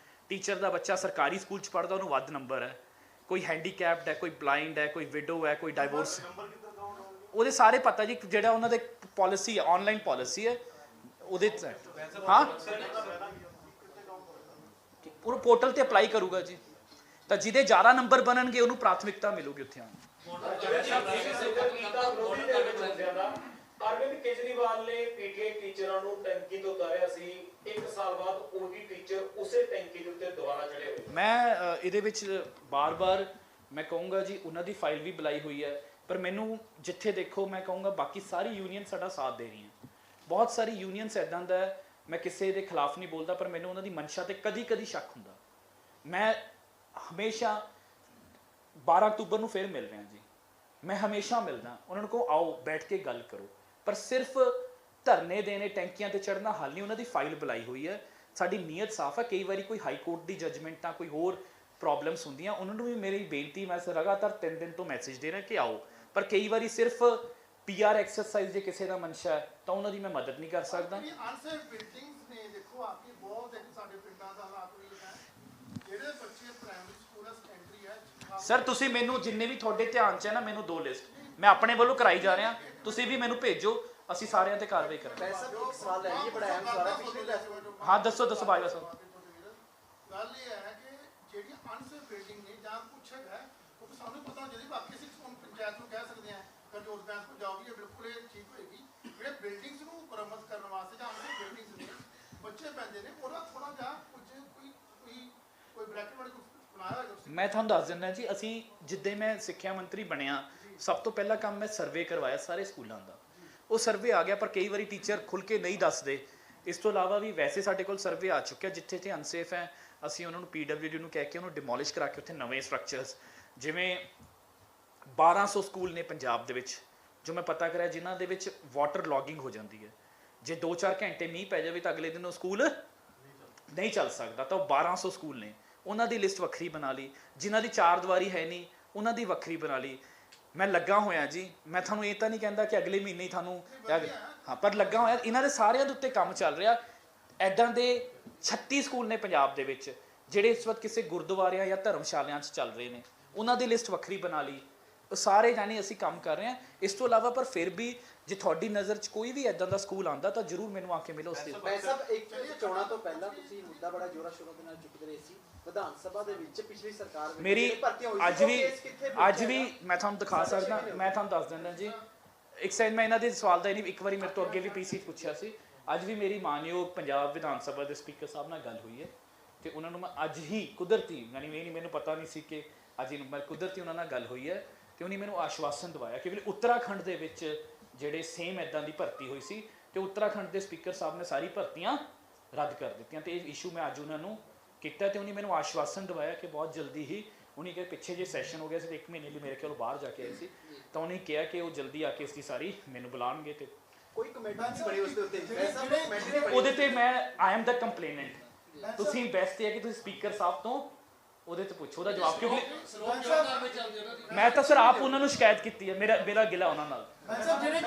ਟੀਚਰ ਦਾ ਬੱਚਾ ਸਰਕਾਰੀ ਸਕੂਲ 'ਚ ਪੜ੍ਹਦਾ ਉਹਨੂੰ ਵੱਧ ਨੰਬਰ ਹੈ। ਕੋਈ ਹੈਂਡੀਕੈਪਡ ਹੈ, ਕੋਈ ਬਲਾਈਂਡ ਹੈ, ਕੋਈ ਵਿਡੋ ਹੈ, ਕੋਈ ਡਾਈਵੋਰਸ, ਉਹਦੇ ਸਾਰੇ ਪਤਾ ਜੀ। ਜਿਹੜਾ ਉਹਨਾਂ ਦੇ ਪਾਲਿਸੀ ਹੈ, ਆਨਲਾਈਨ ਪਾਲਿਸੀ ਹੈ, ਉਹਦੇ 'ਚ ਹਾਂ ਉਹ ਪੋਰਟਲ ਤੇ ਅਪਲਾਈ ਕਰੂਗਾ ਜੀ, ਤਾਂ ਜਿਹਦੇ ਜ਼ਿਆਦਾ ਨੰਬਰ ਬਣਨਗੇ ਉਹਨੂੰ ਪ੍ਰਾਥਮਿਕਤਾ ਮਿਲੂਗੀ ਉੱਥੇ ਆਉਣ। ਅਰਵਿੰਦ ਕੇਜਰੀਵਾਲ ਨੇ ਪੀਟੀਆਈ ਟੀਚਰਾਂ ਨੂੰ ਟੈਂਕੀ ਤੋਂ ਉਤਾਰਿਆ ਸੀ, 1 ਸਾਲ ਬਾਅਦ ਉਹੀ ਟੀਚਰ ਉਸੇ ਟੈਂਕੀ ਦੇ ਉੱਤੇ ਦੁਬਾਰਾ ਚੜੇ ਹੋਏ। ਮੈਂ ਇਹਦੇ ਵਿੱਚ ਬਾਰ-ਬਾਰ ਮੈਂ ਕਹੂੰਗਾ ਜੀ, ਉਹਨਾਂ ਦੀ ਫਾਈਲ ਵੀ ਬੁਲਾਈ ਹੋਈ ਹੈ, ਪਰ ਮੈਨੂੰ ਜਿੱਥੇ ਦੇਖੋ ਮੈਂ ਕਹੂੰਗਾ ਬਾਕੀ ਸਾਰੀ ਯੂਨੀਅਨ ਸਾਡਾ ਸਾਥ ਦੇ ਰਹੀਆਂ। ਬਹੁਤ ਸਾਰੀ ਯੂਨੀਅਨਸ ਇੱਦਾਂ ਦਾ ਹੈ, ਮੈਂ ਕਿਸੇ ਦੇ ਖਿਲਾਫ ਨਹੀਂ ਬੋਲਦਾ, ਪਰ ਮੈਨੂੰ ਉਹਨਾਂ ਦੀ ਮਨਸ਼ਾ ਤੇ ਕਦੀ-ਕਦੀ ਸ਼ੱਕ ਹੁੰਦਾ। ਮੈਂ ਹਮੇਸ਼ਾ 12 ਅਕਤੂਬਰ ਨੂੰ ਫਿਰ ਮਿਲ ਰਿਹਾ ਜੀ, ਮੈਂ ਹਮੇਸ਼ਾ ਮਿਲਦਾ ਉਹਨਾਂ ਨੂੰ, ਕਹੋ ਆਓ ਬੈਠ ਕੇ ਗੱਲ ਕਰੋ। ਪਰ ਸਿਰਫ ਧਰਨੇ ਦੇਣੇ, ਟੈਂਕੀਆਂ ਤੇ ਚੜ੍ਹਨਾ ਹੱਲ ਨਹੀਂ। ਉਹਨਾਂ ਦੀ ਫਾਈਲ ਬੁਲਾਈ ਹੋਈ ਹੈ, ਸਾਡੀ ਨੀਅਤ ਸਾਫ਼ ਹੈ। ਕਈ ਵਾਰੀ ਕੋਈ ਹਾਈ ਕੋਰਟ ਦੀ ਜਜਮੈਂਟਾਂ, ਕੋਈ ਹੋਰ ਪ੍ਰੋਬਲਮਸ ਹੁੰਦੀਆਂ, ਉਹਨਾਂ ਨੂੰ ਵੀ ਮੇਰੀ ਬੇਨਤੀ, ਮੈਂ ਲਗਾਤਾਰ 3 ਦਿਨ ਤੋਂ ਮੈਸੇਜ ਦੇ ਰਿਹਾ ਕਿ ਆਓ। ਪਰ ਕਈ ਵਾਰੀ ਸਿਰਫ PR ਐਕਸਰਸਾਈਜ਼ ਜੇ ਕਿਸੇ ਦਾ ਮਨਸ਼ਾ ਹੈ ਤਾਂ ਉਹਨਾਂ ਦੀ ਮੈਂ ਮਦਦ ਨਹੀਂ ਕਰ ਸਕਦਾ। ਅਨਸੇਫ ਬਿਲਡਿੰਗਸ ਨੇ, ਦੇਖੋ ਆਪਕੀ ਬਹੁਤ ਹੈ ਕਿ ਸਾਡੇ ਪਿੰਡਾਂ ਦਾ ਹਾਲਾਤ ਵੀ ਹੈ, ਜਿਹੜੇ ਬੱਚੇ ਪ੍ਰਾਇਮਰੀ ਸਕੂਲ ਸੈਕੰਡਰੀ ਹੈ। ਸਰ ਤੁਸੀਂ ਮੈਨੂੰ ਜਿੰਨੇ ਵੀ ਤੁਹਾਡੇ ਧਿਆਨ 'ਚ ਹੈ ਨਾ, ਮੈਨੂੰ 2 ਲਿਸਟ ਮੈਂ ਆਪਣੇ ਵੱਲੋਂ ਕਰਾਈ ਜਾ ਰਿਹਾ, ਤੁਸੀਂ ਵੀ ਮੈਨੂੰ ਭੇਜੋ, ਅਸੀਂ ਸਾਰਿਆਂ ਤੇ ਕਾਰਵਾਈ ਕਰਾਂਗੇ। ਵੈਸੇ ਇੱਕ ਸਵਾਲ ਹੈ ਜੀ, ਬੜਾ ਅਹਿਮ ਸਵਾਲ ਹੈ। ਪਿਛਲੇ ਹਾਂ ਦੱਸੋ ਬਾਜਵਾ ਸਾਹਿਬ। ਗੱਲ ਇਹ ਹੈ ਕਿ ਜਿਹੜੀ ਅਨਸੇਫ ਬਿਲਡਿੰਗ ਨੇ ਜਾਂ ਕੁਛ ਹੈ, ਉਹ ਸਾਨੂੰ ਪਤਾ ਜਿਹਦੀ ਬਾਕੀ ਅਸੀਂ ਪੰਚਾਇਤ ਨੂੰ ਕਹਿ ਸਕਦੇ ਹਾਂ ਕਿ ਉਸ ਬੈਂਕ ਨੂੰ ਜਾਓਗੇ, ਬਿਲਕੁਲ ਇਹ ਠੀਕ ਹੋਏਗੀ। ਜਿਹੜੇ ਬਿਲਡਿੰਗਸ ਨੂੰ ਮੁਰੰਮਤ ਕਰਨ ਵਾਸਤੇ ਜਾਂ ਅਨਸੇਫ ਬਿਲਡਿੰਗਸ ਨੇ ਬੱਚੇ ਪੈਂਦੇ ਨੇ, ਉਹਦਾ ਥੋੜਾ ਜਿਹਾ ਕੋਈ ਬ੍ਰੈਕਟ ਵਾਲੀ ਬਣਾਇਆ ਹੋਇਆ ਤੁਸੀਂ? ਮੈਂ ਤੁਹਾਨੂੰ ਦੱਸ ਦਿੰਦਾ ਜੀ, ਅਸੀਂ ਜਿੱਦਾਂ ਮੈਂ ਸਿੱਖਿਆ ਮੰਤਰੀ ਬਣਿਆ, ਸਭ ਤੋਂ ਪਹਿਲਾ ਕੰਮ ਮੈਂ ਸਰਵੇ ਕਰਵਾਇਆ ਸਾਰੇ ਸਕੂਲਾਂ ਦਾ। ਉਹ ਸਰਵੇ ਆ ਗਿਆ, ਪਰ ਕਈ ਵਾਰੀ ਟੀਚਰ ਖੁੱਲ ਕੇ ਨਹੀਂ ਦੱਸਦੇ। ਇਸ ਤੋਂ ਇਲਾਵਾ ਵੀ ਵੈਸੇ ਸਾਡੇ ਕੋਲ ਸਰਵੇ ਆ ਚੁੱਕਿਆ, ਜਿੱਥੇ ਤੇ ਅਨਸੇਫ ਹੈ ਅਸੀਂ ਉਹਨਾਂ ਨੂੰ PWD ਨੂੰ ਕਹਿ ਕੇ ਉਹਨੂੰ ਡਿਮੋਲਿਸ਼ ਕਰਾ ਕੇ ਉੱਥੇ ਨਵੇਂ ਸਟਰਕਚਰਸ, ਜਿਵੇਂ 1200 ਸਕੂਲ ਨੇ ਪੰਜਾਬ ਦੇ ਵਿੱਚ ਜੋ ਮੈਂ ਪਤਾ ਕਰਿਆ, ਜਿਨ੍ਹਾਂ ਦੇ ਵਿੱਚ ਵਾਟਰ ਲੌਗਿੰਗ ਹੋ ਜਾਂਦੀ ਹੈ। ਜੇ 2-4 ਘੰਟੇ ਮੀਂਹ ਪੈ ਜਾਵੇ ਤਾਂ ਅਗਲੇ ਦਿਨ ਉਹ ਸਕੂਲ ਨਹੀਂ ਚੱਲ ਸਕਦਾ, ਤਾਂ ਉਹ 1200 ਸਕੂਲ ਨੇ, ਉਹਨਾਂ ਦੀ ਲਿਸਟ ਵੱਖਰੀ ਬਣਾ ਲਈ। ਜਿਨ੍ਹਾਂ ਦੀ 4 ਦੀਵਾਰੀ ਹੈ ਨਹੀਂ, ਉਹਨਾਂ ਦੀ ਵੱਖਰੀ ਬਣਾ ਲਈ। ਮੈਂ ਲੱਗਾ ਹੋਇਆ ਜੀ, ਮੈਂ ਤੁਹਾਨੂੰ ਇਹ ਤਾਂ ਨਹੀਂ ਕਹਿੰਦਾ ਕਿ ਅਗਲੇ ਮਹੀਨੇ ਹੀ ਤੁਹਾਨੂੰ, ਹਾਂ, ਪਰ ਲੱਗਾ ਹੋਇਆ। ਇਹਨਾਂ ਦੇ ਸਾਰਿਆਂ ਦੇ ਉੱਤੇ ਕੰਮ ਚੱਲ ਰਿਹਾ। ਐਦਾਂ ਦੇ 36 ਸਕੂਲ ਨੇ ਪੰਜਾਬ ਦੇ ਵਿੱਚ ਜਿਹੜੇ ਇਸ ਵਕਤ ਕਿਸੇ ਗੁਰਦੁਆਰਿਆਂ ਜਾਂ ਧਰਮਸ਼ਾਲਿਆਂ 'ਚ ਚੱਲ ਰਹੇ ਨੇ, ਉਹਨਾਂ ਦੀ ਲਿਸਟ ਵੱਖਰੀ ਬਣਾ ਲਈ। ਉਹ ਸਾਰੇ ਜਾਣੇ ਅਸੀਂ ਕੰਮ ਕਰ ਰਹੇ ਹਾਂ। ਇਸ ਤੋਂ ਇਲਾਵਾ ਪਰ ਫਿਰ ਵੀ ਜੇ ਤੁਹਾਡੀ ਨਜ਼ਰ 'ਚ ਕੋਈ ਵੀ ਐਦਾਂ ਦਾ ਸਕੂਲ ਆਉਂਦਾ ਤਾਂ ਜ਼ਰੂਰ ਮੈਨੂੰ ਆ ਕੇ ਮਿਲੋ। ਉਸ ਮੈਂ ਸਭ ਇੱਕ ਚੋਣਾਂ ਤੋਂ ਪਹਿਲਾਂ ਤੁਸੀਂ ਮੁੱਦਾ ਬੜਾ ਜ਼ੋਰਾਂ ਸ਼ੋਰਾਂ ਦੇ ਨਾਲ ਚੁੱਕਦੇ ਰਹੇ ਸੀ ਵਿਧਾਨ ਸਭਾ ਦੇ ਵਿੱਚ, ਪਿਛਲੀ ਸਰਕਾਰ ਵਿੱਚ ਮੇਰੀ ਅੱਜ ਵੀ ਮੈਂ ਤੁਹਾਨੂੰ ਦਿਖਾ ਸਕਦਾ, ਮੈਂ ਤੁਹਾਨੂੰ ਦੱਸ ਦਿੰਦਾ ਜੀ। ਇੱਕ ਸਾਈਡ ਮੈਂ ਇਹਨਾਂ ਦੇ ਸਵਾਲ ਦਾ ਇੱਕ ਵਾਰੀ ਮੇਰੇ ਤੋਂ ਅੱਗੇ ਵੀ PC ਪੁੱਛਿਆ ਸੀ। ਅੱਜ ਵੀ ਮੇਰੀ ਮਾਨਯੋਗ ਪੰਜਾਬ ਵਿਧਾਨ ਸਭਾ ਦੇ ਸਪੀਕਰ ਸਾਹਿਬ ਨਾਲ ਗੱਲ ਹੋਈ ਹੈ, ਤੇ ਉਹਨਾਂ ਨੂੰ ਮੈਂ ਅੱਜ ਹੀ ਕੁਦਰਤੀ, ਮੈਨੂੰ ਪਤਾ ਨਹੀਂ ਸੀ ਕਿ ਅੱਜ ਮੈਂ ਕੁਦਰਤੀ ਉਹਨਾਂ ਨਾਲ ਗੱਲ ਹੋਈ ਹੈ, ਤੇ ਉਹਨੇ ਮੈਨੂੰ ਆਸ਼ਵਾਸਨ ਦਿਵਾਇਆ ਕਿ ਵੀ ਉੱਤਰਾਖੰਡ ਦੇ ਵਿੱਚ ਜਿਹੜੇ ਸੇਮ ਇਦਾਂ ਦੀ ਭਰਤੀ ਹੋਈ ਸੀ ਤੇ ਉੱਤਰਾਖੰਡ ਦੇ ਸਪੀਕਰ ਸਾਹਿਬ ਨੇ ਸਾਰੀ ਭਰਤੀਆਂ ਰੱਦ ਕਰ ਦਿੱਤੀਆਂ ਤੇ ਇਹ ਇਸ਼ੂ ਮੈਂ ਅੱਜ ਉਹਨਾਂ ਨੂੰ ਕੀਤਾ ਤੇ ਉਹਨੇ ਮੈਨੂੰ ਆਸ਼ਵਾਸਨ ਦਿਵਾਇਆ ਕਿ ਬਹੁਤ ਜਲਦੀ ਹੀ ਉਹਨੇ ਕਿਹਾ ਪਿੱਛੇ ਜੇ ਸੈਸ਼ਨ ਹੋ ਗਿਆ ਸੀ ਤੇ 1 ਮਹੀਨੇ ਲਈ ਮੇਰੇ ਕੋਲ ਬਾਹਰ ਜਾ ਕੇ ਆਏ ਸੀ ਤਾਂ ਉਹਨੇ ਕਿਹਾ ਕਿ ਉਹ ਜਲਦੀ ਆ ਕੇ ਇਸ ਦੀ ਸਾਰੀ ਮੈਨੂੰ ਬੁਲਾਉਣਗੇ ਤੇ ਕੋਈ ਕਮੇਟੀ ਨਹੀਂ ਬਣੀ ਉਸ ਦੇ ਉੱਤੇ ਵੈਸਾ ਕਮੇਟੀ ਨਹੀਂ ਬਣੀ ਉਹਦੇ ਤੇ ਮੈਂ ਆਈ ਐਮ ਦਾ ਕੰਪਲੇਨੈਂਟ ਤੁਸੀਂ ਬੈਸਟ ਹੈ ਕਿ ਤੁਸੀਂ ਸਪੀਕਰ ਸਾਹਿਬ ਤੋਂ ਉਹਦੇ ਤੇ ਪੁੱਛੋ ਉਹਦਾ ਜਵਾਬ ਕਿਉਂਕਿ ਸਰੋਤ ਜੋਰਦਾਰ ਵਿੱਚ ਚੱਲਦੀ ਉਹਨਾਂ ਦੀ ਮੈਂ ਤਾਂ ਸਰ ਆਪ ਉਹਨਾਂ ਨੂੰ ਸ਼ਿਕਾਇਤ ਕੀਤੀ ਹੈ ਮੇਰਾ ਗਿਲਾ ਉਹਨਾਂ ਨਾਲ ਸਰ ਜਿਹੜੇ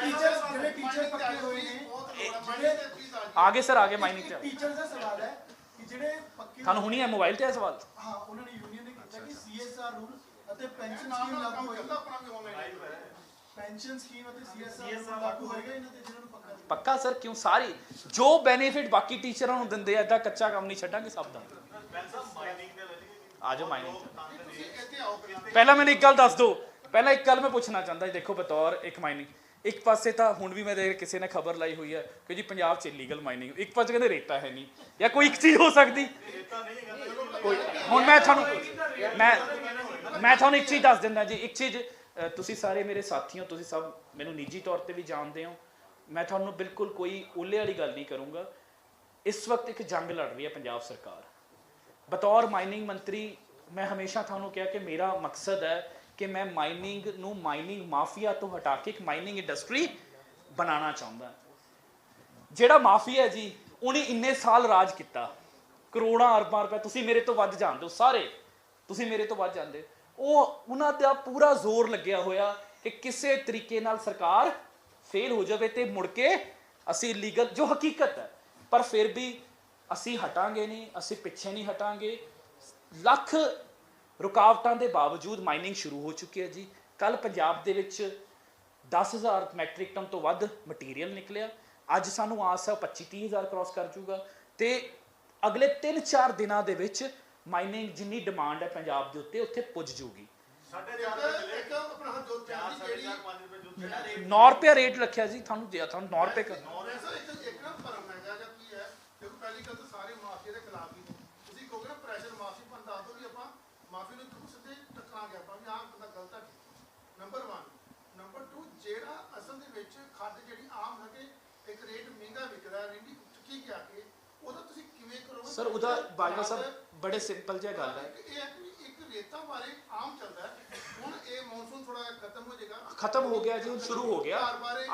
ਟੀਚਰ ਪੱਕੇ ਹੋਏ ਨੇ ਆਗੇ ਸਰ ਆਗੇ ਮਾਈਨਿੰਗ ਚ ਟੀਚਰ ਦਾ ਸਵਾਲ ਹੈ ਕਿ ਜਿਹੜੇ ਪੱਕੇ ਤੁਹਾਨੂੰ ਹੁਣੀ ਹੈ ਮੋਬਾਈਲ ਤੇ ਹੈ ਸਵਾਲ ਹਾਂ ਉਹਨਾਂ ਨੇ ਯੂਨੀਅਨ ਨੇ ਕੀਤਾ ਕਿ ਸੀਐਸਆਰ ਰੂਲ ਅਤੇ ਪੈਨਸ਼ਨ ਸਕੀਮ ਲਾਗੂ ਹੋਏਗਾ ਪੈਨਸ਼ਨ ਸਕੀਮ ਅਤੇ ਸੀਐਸਆਰ ਲਾਗੂ ਹੋਏਗਾ ਇਹਨਾਂ ਤੇ ਜਿਹਨਾਂ ਨੂੰ ਪੱਕਾ ਪੱਕਾ ਸਰ ਕਿਉਂ ਸਾਰੀ ਜੋ ਬੈਨੀਫਿਟ ਬਾਕੀ ਟੀਚਰਾਂ ਨੂੰ ਦਿੰਦੇ ਆ ਏਦਾਂ ਕੱਚਾ ਕੰਮ ਨਹੀਂ ਛੱਡਾਂਗੇ ਸਭ ਦਾ ਆ ਜਾਓ ਮਾਈਨਿੰਗ ਪਹਿਲਾਂ ਮੈਨੂੰ ਇੱਕ ਗੱਲ ਦੱਸ ਦਿਓ ਪਹਿਲਾਂ ਇੱਕ ਗੱਲ ਮੈਂ ਪੁੱਛਣਾ ਚਾਹੁੰਦਾ ਜੀ ਦੇਖੋ ਬਤੌਰ ਇੱਕ ਮਾਈਨਿੰਗ ਇੱਕ ਪਾਸੇ ਤਾਂ ਹੁਣ ਵੀ ਮੈਂ ਦੇਖ ਕਿਸੇ ਨੇ ਖਬਰ ਲਾਈ ਹੋਈ ਹੈ ਕਿ ਜੀ ਪੰਜਾਬ 'ਚ ਇਲੀਗਲ ਮਾਈਨਿੰਗ ਇੱਕ ਪਾਸੇ ਕਹਿੰਦੇ ਰੇਤਾ ਹੈ ਨਹੀਂ ਜਾਂ ਕੋਈ ਇੱਕ ਚੀਜ਼ ਹੋ ਸਕਦੀ ਕੋਈ ਹੁਣ ਮੈਂ ਤੁਹਾਨੂੰ ਇੱਕ ਚੀਜ਼ ਦੱਸ ਦਿੰਦਾ ਜੀ ਇੱਕ ਚੀਜ਼ ਤੁਸੀਂ ਸਾਰੇ ਮੇਰੇ ਸਾਥੀ ਹੋ ਤੁਸੀਂ ਸਭ ਮੈਨੂੰ ਨਿੱਜੀ ਤੌਰ ਤੇ ਵੀ ਜਾਣਦੇ ਹੋ ਮੈਂ ਤੁਹਾਨੂੰ ਬਿਲਕੁਲ ਕੋਈ ਓਲੇ ਵਾਲੀ ਗੱਲ ਨਹੀਂ ਕਰੂੰਗਾ ਇਸ ਵਕਤ ਇੱਕ ਜੰਗ ਲੜ ਰਹੀ ਹੈ ਪੰਜਾਬ ਸਰਕਾਰ ਬਤੌਰ ਮਾਈਨਿੰਗ ਮੰਤਰੀ ਮੈਂ ਹਮੇਸ਼ਾ ਤੁਹਾਨੂੰ ਕਿਹਾ ਕਿ ਮੇਰਾ ਮਕਸਦ ਹੈ ਕਿ ਮੈਂ ਮਾਈਨਿੰਗ ਨੂੰ ਮਾਈਨਿੰਗ ਮਾਫੀਆ ਤੋਂ ਹਟਾ ਕੇ ਇੱਕ ਮਾਈਨਿੰਗ ਇੰਡਸਟਰੀ ਬਣਾਉਣਾ ਚਾਹੁੰਦਾ ਜਿਹੜਾ ਮਾਫੀਆ ਜੀ ਉਹਨੇ ਇੰਨੇ ਸਾਲ ਰਾਜ ਕੀਤਾ ਕਰੋੜਾਂ ਅਰਬਾਂ ਰੁਪਏ ਤੁਸੀਂ ਮੇਰੇ ਤੋਂ ਵੱਧ ਜਾਣਦੇ ਹੋ ਸਾਰੇ ਤੁਸੀਂ ਮੇਰੇ ਤੋਂ ਵੱਧ ਜਾਣਦੇ ਉਹਨਾਂ ਦਾ ਪੂਰਾ ਜ਼ੋਰ ਲੱਗਿਆ ਹੋਇਆ ਕਿ ਕਿਸੇ ਤਰੀਕੇ ਨਾਲ ਸਰਕਾਰ ਫੇਲ ਹੋ ਜਾਵੇ ਤੇ ਮੁੜ ਕੇ ਅਸੀਂ ਲੀਗਲ ਜੋ ਹਕੀਕਤ ਹੈ ਪਰ ਫਿਰ ਵੀ ਅਸੀਂ ਹਟਾਂਗੇ ਨਹੀਂ ਅਸੀਂ ਪਿੱਛੇ ਨਹੀਂ ਹਟਾਂਗੇ ਲੱਖ ਰੁਕਾਵਟਾਂ ਦੇ ਬਾਵਜੂਦ ਮਾਈਨਿੰਗ ਸ਼ੁਰੂ ਹੋ ਚੁੱਕੀ ਹੈ ਜੀ ਕੱਲ ਪੰਜਾਬ ਦੇ ਵਿੱਚ 10,000 ਮੈਟ੍ਰਿਕ ਟਨ ਤੋਂ ਵੱਧ ਮਟੀਰੀਅਲ ਨਿਕਲਿਆ ਅੱਜ ਸਾਨੂੰ ਆਸ ਹੈ 25-30,000 ਕ੍ਰਾਸ ਕਰ ਜੂਗਾ ਤੇ ਅਗਲੇ 3-4 ਦਿਨਾਂ ਦੇ ਵਿੱਚ ਮਾਈਨਿੰਗ ਜਿੰਨੀ ਡਿਮਾਂਡ ਹੈ ਪੰਜਾਬ ਦੇ ਉੱਤੇ ਉੱਥੇ ਪੁੱਜ ਜੂਗੀ 9 ਰੁਪਏ ਰੇਟ ਰੱਖਿਆ ਜੀ ਤੁਹਾਨੂੰ 9 ਰੁਪਏ ਕਰ ਪਹਿਲੀ ਗੱਲ ਤਾਂ ਸਾਰੇ ਮਾਫੀਆ ਦੇ ਖਿਲਾਫ ਹੀ ਤੁਸੀਂ ਕਹੋਗੇ ਨਾ ਪ੍ਰੈਸ਼ਰ ਮਾਫੀ ਪਰ ਦੱਸ ਦਿਓ ਵੀ ਆਪਾਂ ਮਾਫੀ ਨੂੰ ਕਿਉਂ ਸਿੱਧੇ ਟੱਕਰਾਂਗੇ ਆਪਾਂ ਵੀ ਆਹ ਬੰਦਾ ਗਲਤ ਹੈ ਨੰਬਰ 1 ਨੰਬਰ 2 ਜਿਹੜਾ ਅਸਲ ਦੇ ਵਿੱਚ ਖੱਡ ਜਿਹੜੀ ਆਮ ਹੈ ਕਿ ਇੱਕ ਰੇਟ ਮਹਿੰਗਾ ਵਿਕਦਾ ਰੇਂਡੀ ਚੁੱਕੀ ਗਿਆ ਕੇ ਉਹਦਾ ਤੁਸੀਂ ਕਿਵੇਂ ਕਰੋਗੇ ਸਰ ਉਹਦਾ ਬਾਜਵਾ ਸਾਹਿਬ ਬੜੇ ਸਿੰਪਲ ਜਿਹਾ ਗੱਲ ਹੈ ਇਹ ਹੈ ਕਿ ਇੱਕ ਰੇਤਾ ਬਾਰੇ ਆਮ ਚੱਲਦਾ ਹੈ ਹੁਣ ਇਹ ਮੌਨਸੂਨ ਥੋੜਾ ਖਤਮ ਹੋ ਜਾਏਗਾ ਖਤਮ ਹੋ ਗਿਆ ਜੀ ਹੁਣ ਸ਼ੁਰੂ ਹੋ ਗਿਆ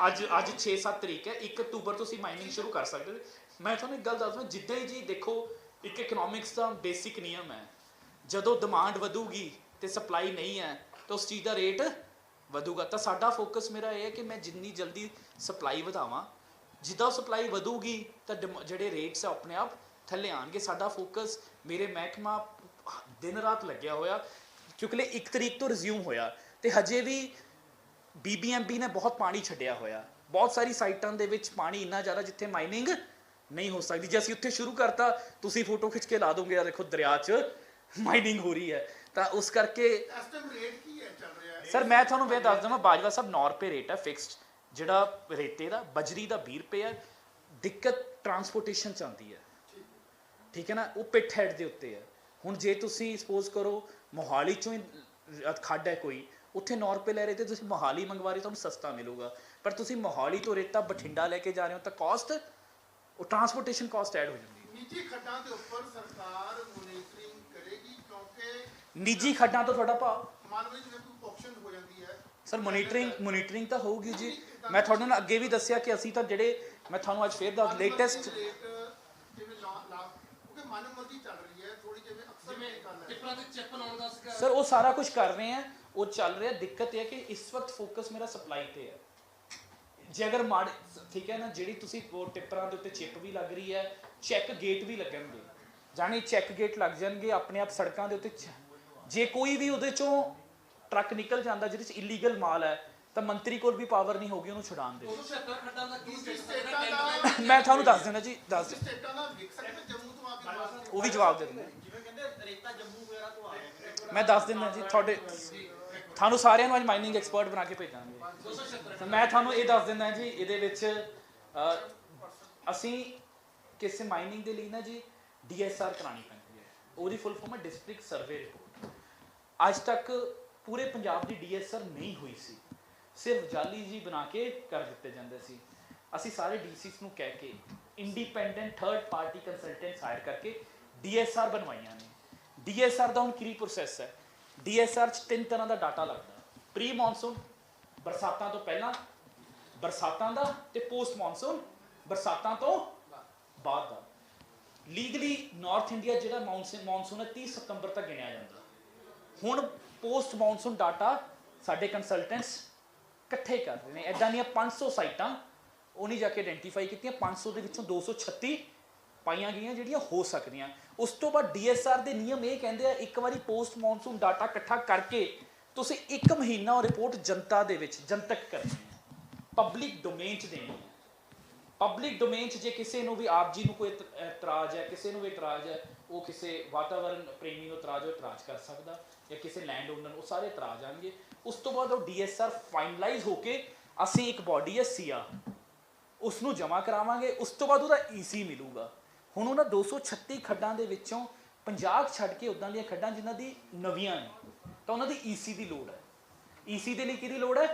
ਅੱਜ 6-7 ਤਰੀਕ ਹੈ 1 ਅਕਤੂਬਰ ਤੁਸੀਂ ਮਾਈਨਿੰਗ ਸ਼ੁਰੂ ਕਰ ਸਕਦੇ ਹੋ ਮੈਂ ਤੁਹਾਨੂੰ ਇੱਕ ਗੱਲ ਦੱਸਦਾ ਜਿੱਦਾਂ ਹੀ ਜੀ ਦੇਖੋ ਇੱਕ ਇਕਨੋਮਿਕਸ ਦਾ ਬੇਸਿਕ ਨਿਯਮ ਹੈ ਜਦੋਂ ਡਿਮਾਂਡ ਵਧੂਗੀ ਤੇ ਸਪਲਾਈ ਨਹੀਂ ਹੈ ਤਾਂ ਉਸ ਚੀਜ਼ ਦਾ ਰੇਟ ਵਧੂਗਾ ਤਾਂ ਸਾਡਾ ਫੋਕਸ ਮੇਰਾ ਇਹ ਹੈ ਕਿ ਮੈਂ ਜਿੰਨੀ ਜਲਦੀ ਸਪਲਾਈ ਵਧਾਵਾਂ ਜਿੱਦਾਂ ਸਪਲਾਈ ਵਧੂਗੀ ਤਾਂ ਜਿਹੜੇ ਰੇਟਸ ਆ ਆਪਣੇ ਆਪ ਥੱਲੇ ਆਣਗੇ ਸਾਡਾ ਫੋਕਸ ਮੇਰੇ ਮਹਿਕਮਾ ਦਿਨ ਰਾਤ ਲੱਗਿਆ ਹੋਇਆ ਕਿਉਂਕਿ 1 ਤਰੀਕ ਤੋਂ ਰਿਜ਼ਿਊਮ ਹੋਇਆ ਤੇ ਹਜੇ ਵੀ BBMP ਨੇ ਬਹੁਤ ਪਾਣੀ ਛੱਡਿਆ ਹੋਇਆ ਬਹੁਤ ਸਾਰੀ ਸਾਈਟਾਂ ਦੇ ਵਿੱਚ ਪਾਣੀ ਇੰਨਾ ਜ਼ਿਆਦਾ ਜਿੱਥੇ ਮਾਈਨਿੰਗ ਨਹੀਂ ਹੋ ਸਕਦੀ ਜੇ ਅਸੀਂ ਉੱਥੇ ਸ਼ੁਰੂ ਕਰਤਾ ਤੁਸੀਂ ਫੋਟੋ ਖਿੱਚ ਕੇ ਲਾ ਦੋਗੇ ਆ ਦੇਖੋ ਦਰਿਆ 'ਚ ਮਾਈਨਿੰਗ ਹੋ ਰਹੀ ਹੈ ਤਾਂ ਉਸ ਕਰਕੇ ਇਸ ਟਾਈਮ ਰੇਟ ਕੀ ਹੈ ਚੱਲ ਰਿਹਾ ਸਰ ਮੈਂ ਤੁਹਾਨੂੰ ਇਹ ਦੱਸ ਦਵਾਂ ਬਾਜਵਾ ਸਾਹਿਬ 9 ਰੁਪਏ ਰੇਟ ਹੈ ਫਿਕਸਡ ਜਿਹੜਾ ਰੇਤੇ ਦਾ ਬਜਰੀ ਦਾ 20 ਰੁਪਏ ਹੈ ਦਿੱਕਤ ਟਰਾਂਸਪੋਰਟੇਸ਼ਨ 'ਚ ਆਉਂਦੀ ਹੈ ਠੀਕ ਹੈ ਨਾ ਉਹ ਪਿੱਠ ਹੈਡ ਦੇ ਉੱਤੇ ਹੈ ਹੁਣ ਜੇ ਤੁਸੀਂ ਸਪੋਜ਼ ਕਰੋ ਮੋਹਾਲੀ 'ਚੋਂ ਹੀ ਖੱਡ ਹੈ ਕੋਈ ਉੱਥੇ 9 ਰੁਪਏ ਲੈ ਰਹੇ ਤੇ ਤੁਸੀਂ ਮੋਹਾਲੀ ਮੰਗਵਾ ਰਹੇ ਤੁਹਾਨੂੰ ਸਸਤਾ ਮਿਲੂਗਾ ਪਰ ਤੁਸੀਂ ਮੋਹਾਲੀ ਤੋਂ ਰੇਤਾ ਬਠਿੰਡਾ ਲੈ ਕੇ ਜਾ ਰਹੇ ਹੋ ਤਾਂ ਕਾਸਟ ਉਹ ਟਰਾਂਸਪੋਰਟੇਸ਼ਨ ਕਾਸਟ ਐਡ ਹੋ ਜਾਂਦੀ ਹੈ ਨਿੱਜੀ ਖੱਡਾਂ ਦੇ ਉੱਪਰ ਸਰਕਾਰ ਮੋਨੀਟਰਿੰਗ ਕਰੇਗੀ ਕਿਉਂਕਿ ਨਿੱਜੀ ਖੱਡਾਂ ਤੋਂ ਤੁਹਾਡਾ ਭਾਅ ਮੰਨ ਲਓ ਜਿਵੇਂ ਕੋਈ ਆਪਸ਼ਨ ਹੋ ਜਾਂਦੀ ਹੈ ਸਰ ਮੋਨੀਟਰਿੰਗ ਤਾਂ ਹੋਊਗੀ ਜੀ ਮੈਂ ਤੁਹਾਨੂੰ ਨਾਲ ਅੱਗੇ ਵੀ ਦੱਸਿਆ ਕਿ ਅਸੀਂ ਤਾਂ ਜਿਹੜੇ ਮੈਂ ਤੁਹਾਨੂੰ ਅੱਜ ਫੇਰ ਦੱਸ ਲੇਟੈਸਟ ਜਿਵੇਂ ਕਿਉਂਕਿ ਮਨਮਰਜ਼ੀ ਚੱਲ ਰਹੀ ਹੈ ਥੋੜੀ ਜਿਵੇਂ ਅਕਸਰ ਇਹ ਗੱਲ ਹੈ ਟਿੱਪਰਾਂ ਤੇ ਚਿੱਪ ਲਾਉਣ ਦਾ ਸੀਗਾ ਸਰ ਉਹ ਸਾਰਾ ਕੁਝ ਕਰ ਰਹੇ ਆ ਉਹ ਚੱਲ ਰਿਹਾ ਦਿੱਕਤ ਇਹ ਹੈ ਕਿ ਇਸ ਵਕਤ ਫੋਕਸ ਮੇਰਾ ਸਪਲਾਈ ਤੇ ਹੈ ਜੇ ਅਗਰ ਮਾੜ ਠੀਕ ਹੈ ਨਾ ਜਿਹੜੀ ਤੁਸੀਂ ਉਹ ਟਿੱਪਰਾਂ ਦੇ ਉੱਤੇ ਚਿੱਪ ਵੀ ਲੱਗ ਰਹੀ ਹੈ ਚੈੱਕ ਗੇਟ ਵੀ ਲੱਗਣਗੇ ਜਾਨੀ ਚੈੱਕ ਗੇਟ ਲੱਗ ਜਾਣਗੇ ਆਪਣੇ ਆਪ ਸੜਕਾਂ ਦੇ ਉੱਤੇ ਜੇ ਕੋਈ ਵੀ ਉਹਦੇ ਚੋਂ ਟਰੱਕ ਨਿਕਲ ਜਾਂਦਾ ਜਿਹਦੇ 'ਚ ਇਲੀਗਲ ਮਾਲ ਹੈ ਤਾਂ ਮੰਤਰੀ ਕੋਲ ਵੀ ਪਾਵਰ ਨਹੀਂ ਹੋਗੀ ਉਹਨੂੰ ਛੁਡਾਉਣ ਦੀ 276 ਖੱਡਾਂ ਦਾ ਕੀ ਸਟੇਟਾਂ ਦਾ ਮੈਂ ਤੁਹਾਨੂੰ ਦੱਸ ਦਿੰਦਾ ਜੀ ਦੱਸ ਸਟੇਟਾਂ ਦਾ ਵਿਕ ਸਕਦਾ ਜੰਮੂ ਤੋਂ ਆ ਕੇ ਉਹ ਵੀ ਜਵਾਬ ਦੇ ਦਿੰਦਾ ਜਿਵੇਂ ਕਹਿੰਦੇ ਰੇਤਾ ਜੰਮੂ ਵਗੈਰਾ ਤੋਂ ਆਇਆ ਮੈਂ ਦੱਸ ਦਿੰਦਾ ਜੀ ਤੁਹਾਨੂੰ ਸਾਰਿਆਂ ਨੂੰ ਅੱਜ ਮਾਈਨਿੰਗ ਐਕਸਪਰਟ ਬਣਾ ਕੇ ਭੇਜਾਂਗੇ 276 ਮੈਂ ਤੁਹਾਨੂੰ ਇਹ ਦੱਸ ਦਿੰਦਾ ਜੀ ਇਹਦੇ ਵਿੱਚ ਅਸੀਂ ਕਿਸੇ ਮਾਈਨਿੰਗ ਦੇ ਲਈ ਨਾ ਜੀ DSR ਕਰਾਣੀ ਪੈਂਦੀ ਹੈ ਉਹਦੀ ਫੁੱਲ ਫਾਰਮ ਹੈ ਡਿਸਟ੍ਰਿਕਟ ਸਰਵੇ ਰਿਪੋਰਟ ਅੱਜ ਤੱਕ ਪੂਰੇ ਪੰਜਾਬ ਦੀ ਡੀਐਸਆਰ ਨਹੀਂ ਹੋਈ ਸੀ, ਸਿਰਫ ਜਾਲੀ ਜੀ ਬਣਾ ਕੇ ਕਰ ਦਿੱਤੇ ਜਾਂਦੇ ਸੀ। ਅਸੀਂ ਸਾਰੇ ਡੀਸੀਸ ਨੂੰ ਕਹਿ ਕੇ independent third party consultants hire ਕਰਕੇ ਡੀਐਸਆਰ ਬਣਵਾਈਆਂ ਨੇ। ਡੀਐਸਆਰ ਦਾ ਹੁਣ ਕੀ ਪ੍ਰੋਸੈਸ ਹੈ? ਡੀਐਸਆਰ 'ਚ 3 ਤਰ੍ਹਾਂ ਦਾ ਡਾਟਾ ਲੱਗਦਾ, ਪ੍ਰੀ ਮੌਨਸੂਨ ਬਰਸਾਤਾਂ ਤੋਂ ਪਹਿਲਾਂ, ਬਰਸਾਤਾਂ ਦਾ, ਤੇ ਪੋਸਟ ਮੌਨਸੂਨ ਬਰਸਾਤਾਂ ਤੋਂ ਬਾਅਦ ਦਾ। ਲੀਗਲੀ ਨਾਰਥ ਇੰਡੀਆ ਜਿਹੜਾ ਮੌਨਸੂਨ ਹੈ 30 ਸਤੰਬਰ ਤੱਕ ਗਿਣਿਆ ਜਾਂਦਾ। ਹੁਣ ਪੋਸਟ ਮੌਨਸੂਨ ਡਾਟਾ ਸਾਡੇ ਕੰਸਲਟੈਂਟਸ ਇਕੱਠੇ ਕਰ ਰਹੇ ਨੇ। ਇੱਦਾਂ ਦੀਆਂ 500 ਸਾਈਟਾਂ ਉਹ ਨਹੀਂ ਜਾ ਕੇ ਆਇਡੈਂਟੀਫਾਈ ਕੀਤੀਆਂ, 500 ਦੇ ਵਿੱਚੋਂ 236 ਪਾਈਆਂ ਗਈਆਂ ਜਿਹੜੀਆਂ ਹੋ ਸਕਦੀਆਂ। ਉਸ ਤੋਂ ਬਾਅਦ ਡੀਐਸਆਰ ਦੇ ਨਿਯਮ ਇਹ ਕਹਿੰਦੇ ਆ, ਇੱਕ ਵਾਰੀ ਪੋਸਟ ਮੌਨਸੂਨ ਡਾਟਾ ਇਕੱਠਾ ਕਰਕੇ ਤੁਸੀਂ 1 ਮਹੀਨਾ ਉਹ ਰਿਪੋਰਟ ਜਨਤਾ ਦੇ ਵਿੱਚ ਜਨਤਕ ਕਰਨੀ ਹੈ, ਪਬਲਿਕ ਡੋਮੇਨ 'ਚ ਦੇਣੀ ਹੈ। ਪਬਲਿਕ ਡੋਮੇਨ 'ਚ ਜੇ ਕਿਸੇ ਨੂੰ ਵੀ ਆਪ ਜੀ ਨੂੰ ਕੋਈ ਇਤਰਾਜ਼ ਹੈ, ਕਿਸੇ ਨੂੰ ਵੀ ਇਤਰਾਜ਼ ਹੈ, ਉਹ ਕਿਸੇ ਵਾਤਾਵਰਨ ਪ੍ਰੇਮੀ ਨੂੰ ਇਤਰਾਜ਼, ਉਹ ਇਤਰਾਜ਼ ਕਰ ਸਕਦਾ, ਜਾਂ ਕਿਸੇ ਲੈਂਡ ਓਨਰ ਨੂੰ, ਉਹ ਸਾਰੇ ਇਤਰਾਜ਼ ਆਉਣਗੇ। ਉਸ ਤੋਂ ਬਾਅਦ ਉਹ ਡੀਐਸਆਰ ਫਾਈਨਲਾਈਜ਼ ਹੋ ਕੇ ਅਸੀਂ ਇੱਕ ਬੋਡੀ ਹੈ ਸੀਆ, ਉਸ ਨੂੰ ਜਮ੍ਹਾਂ ਕਰਾਵਾਂਗੇ। ਉਸ ਤੋਂ ਬਾਅਦ ਉਹਦਾ ਈਸੀ ਮਿਲੂਗਾ। ਹੁਣ ਉਹਨਾਂ 236 ਖੱਡਾਂ ਦੇ ਵਿੱਚੋਂ 50 ਛੱਡ ਕੇ ਉੱਦਾਂ ਦੀਆਂ ਖੱਡਾਂ ਜਿਨ੍ਹਾਂ ਦੀ ਨਵੀਆਂ ਨੇ, ਤਾਂ ਉਹਨਾਂ ਦੀ ਈਸੀ ਦੀ ਲੋੜ ਹੈ। ਈਸੀ ਦੇ ਲਈ ਕਿਹਦੀ ਲੋੜ ਹੈ?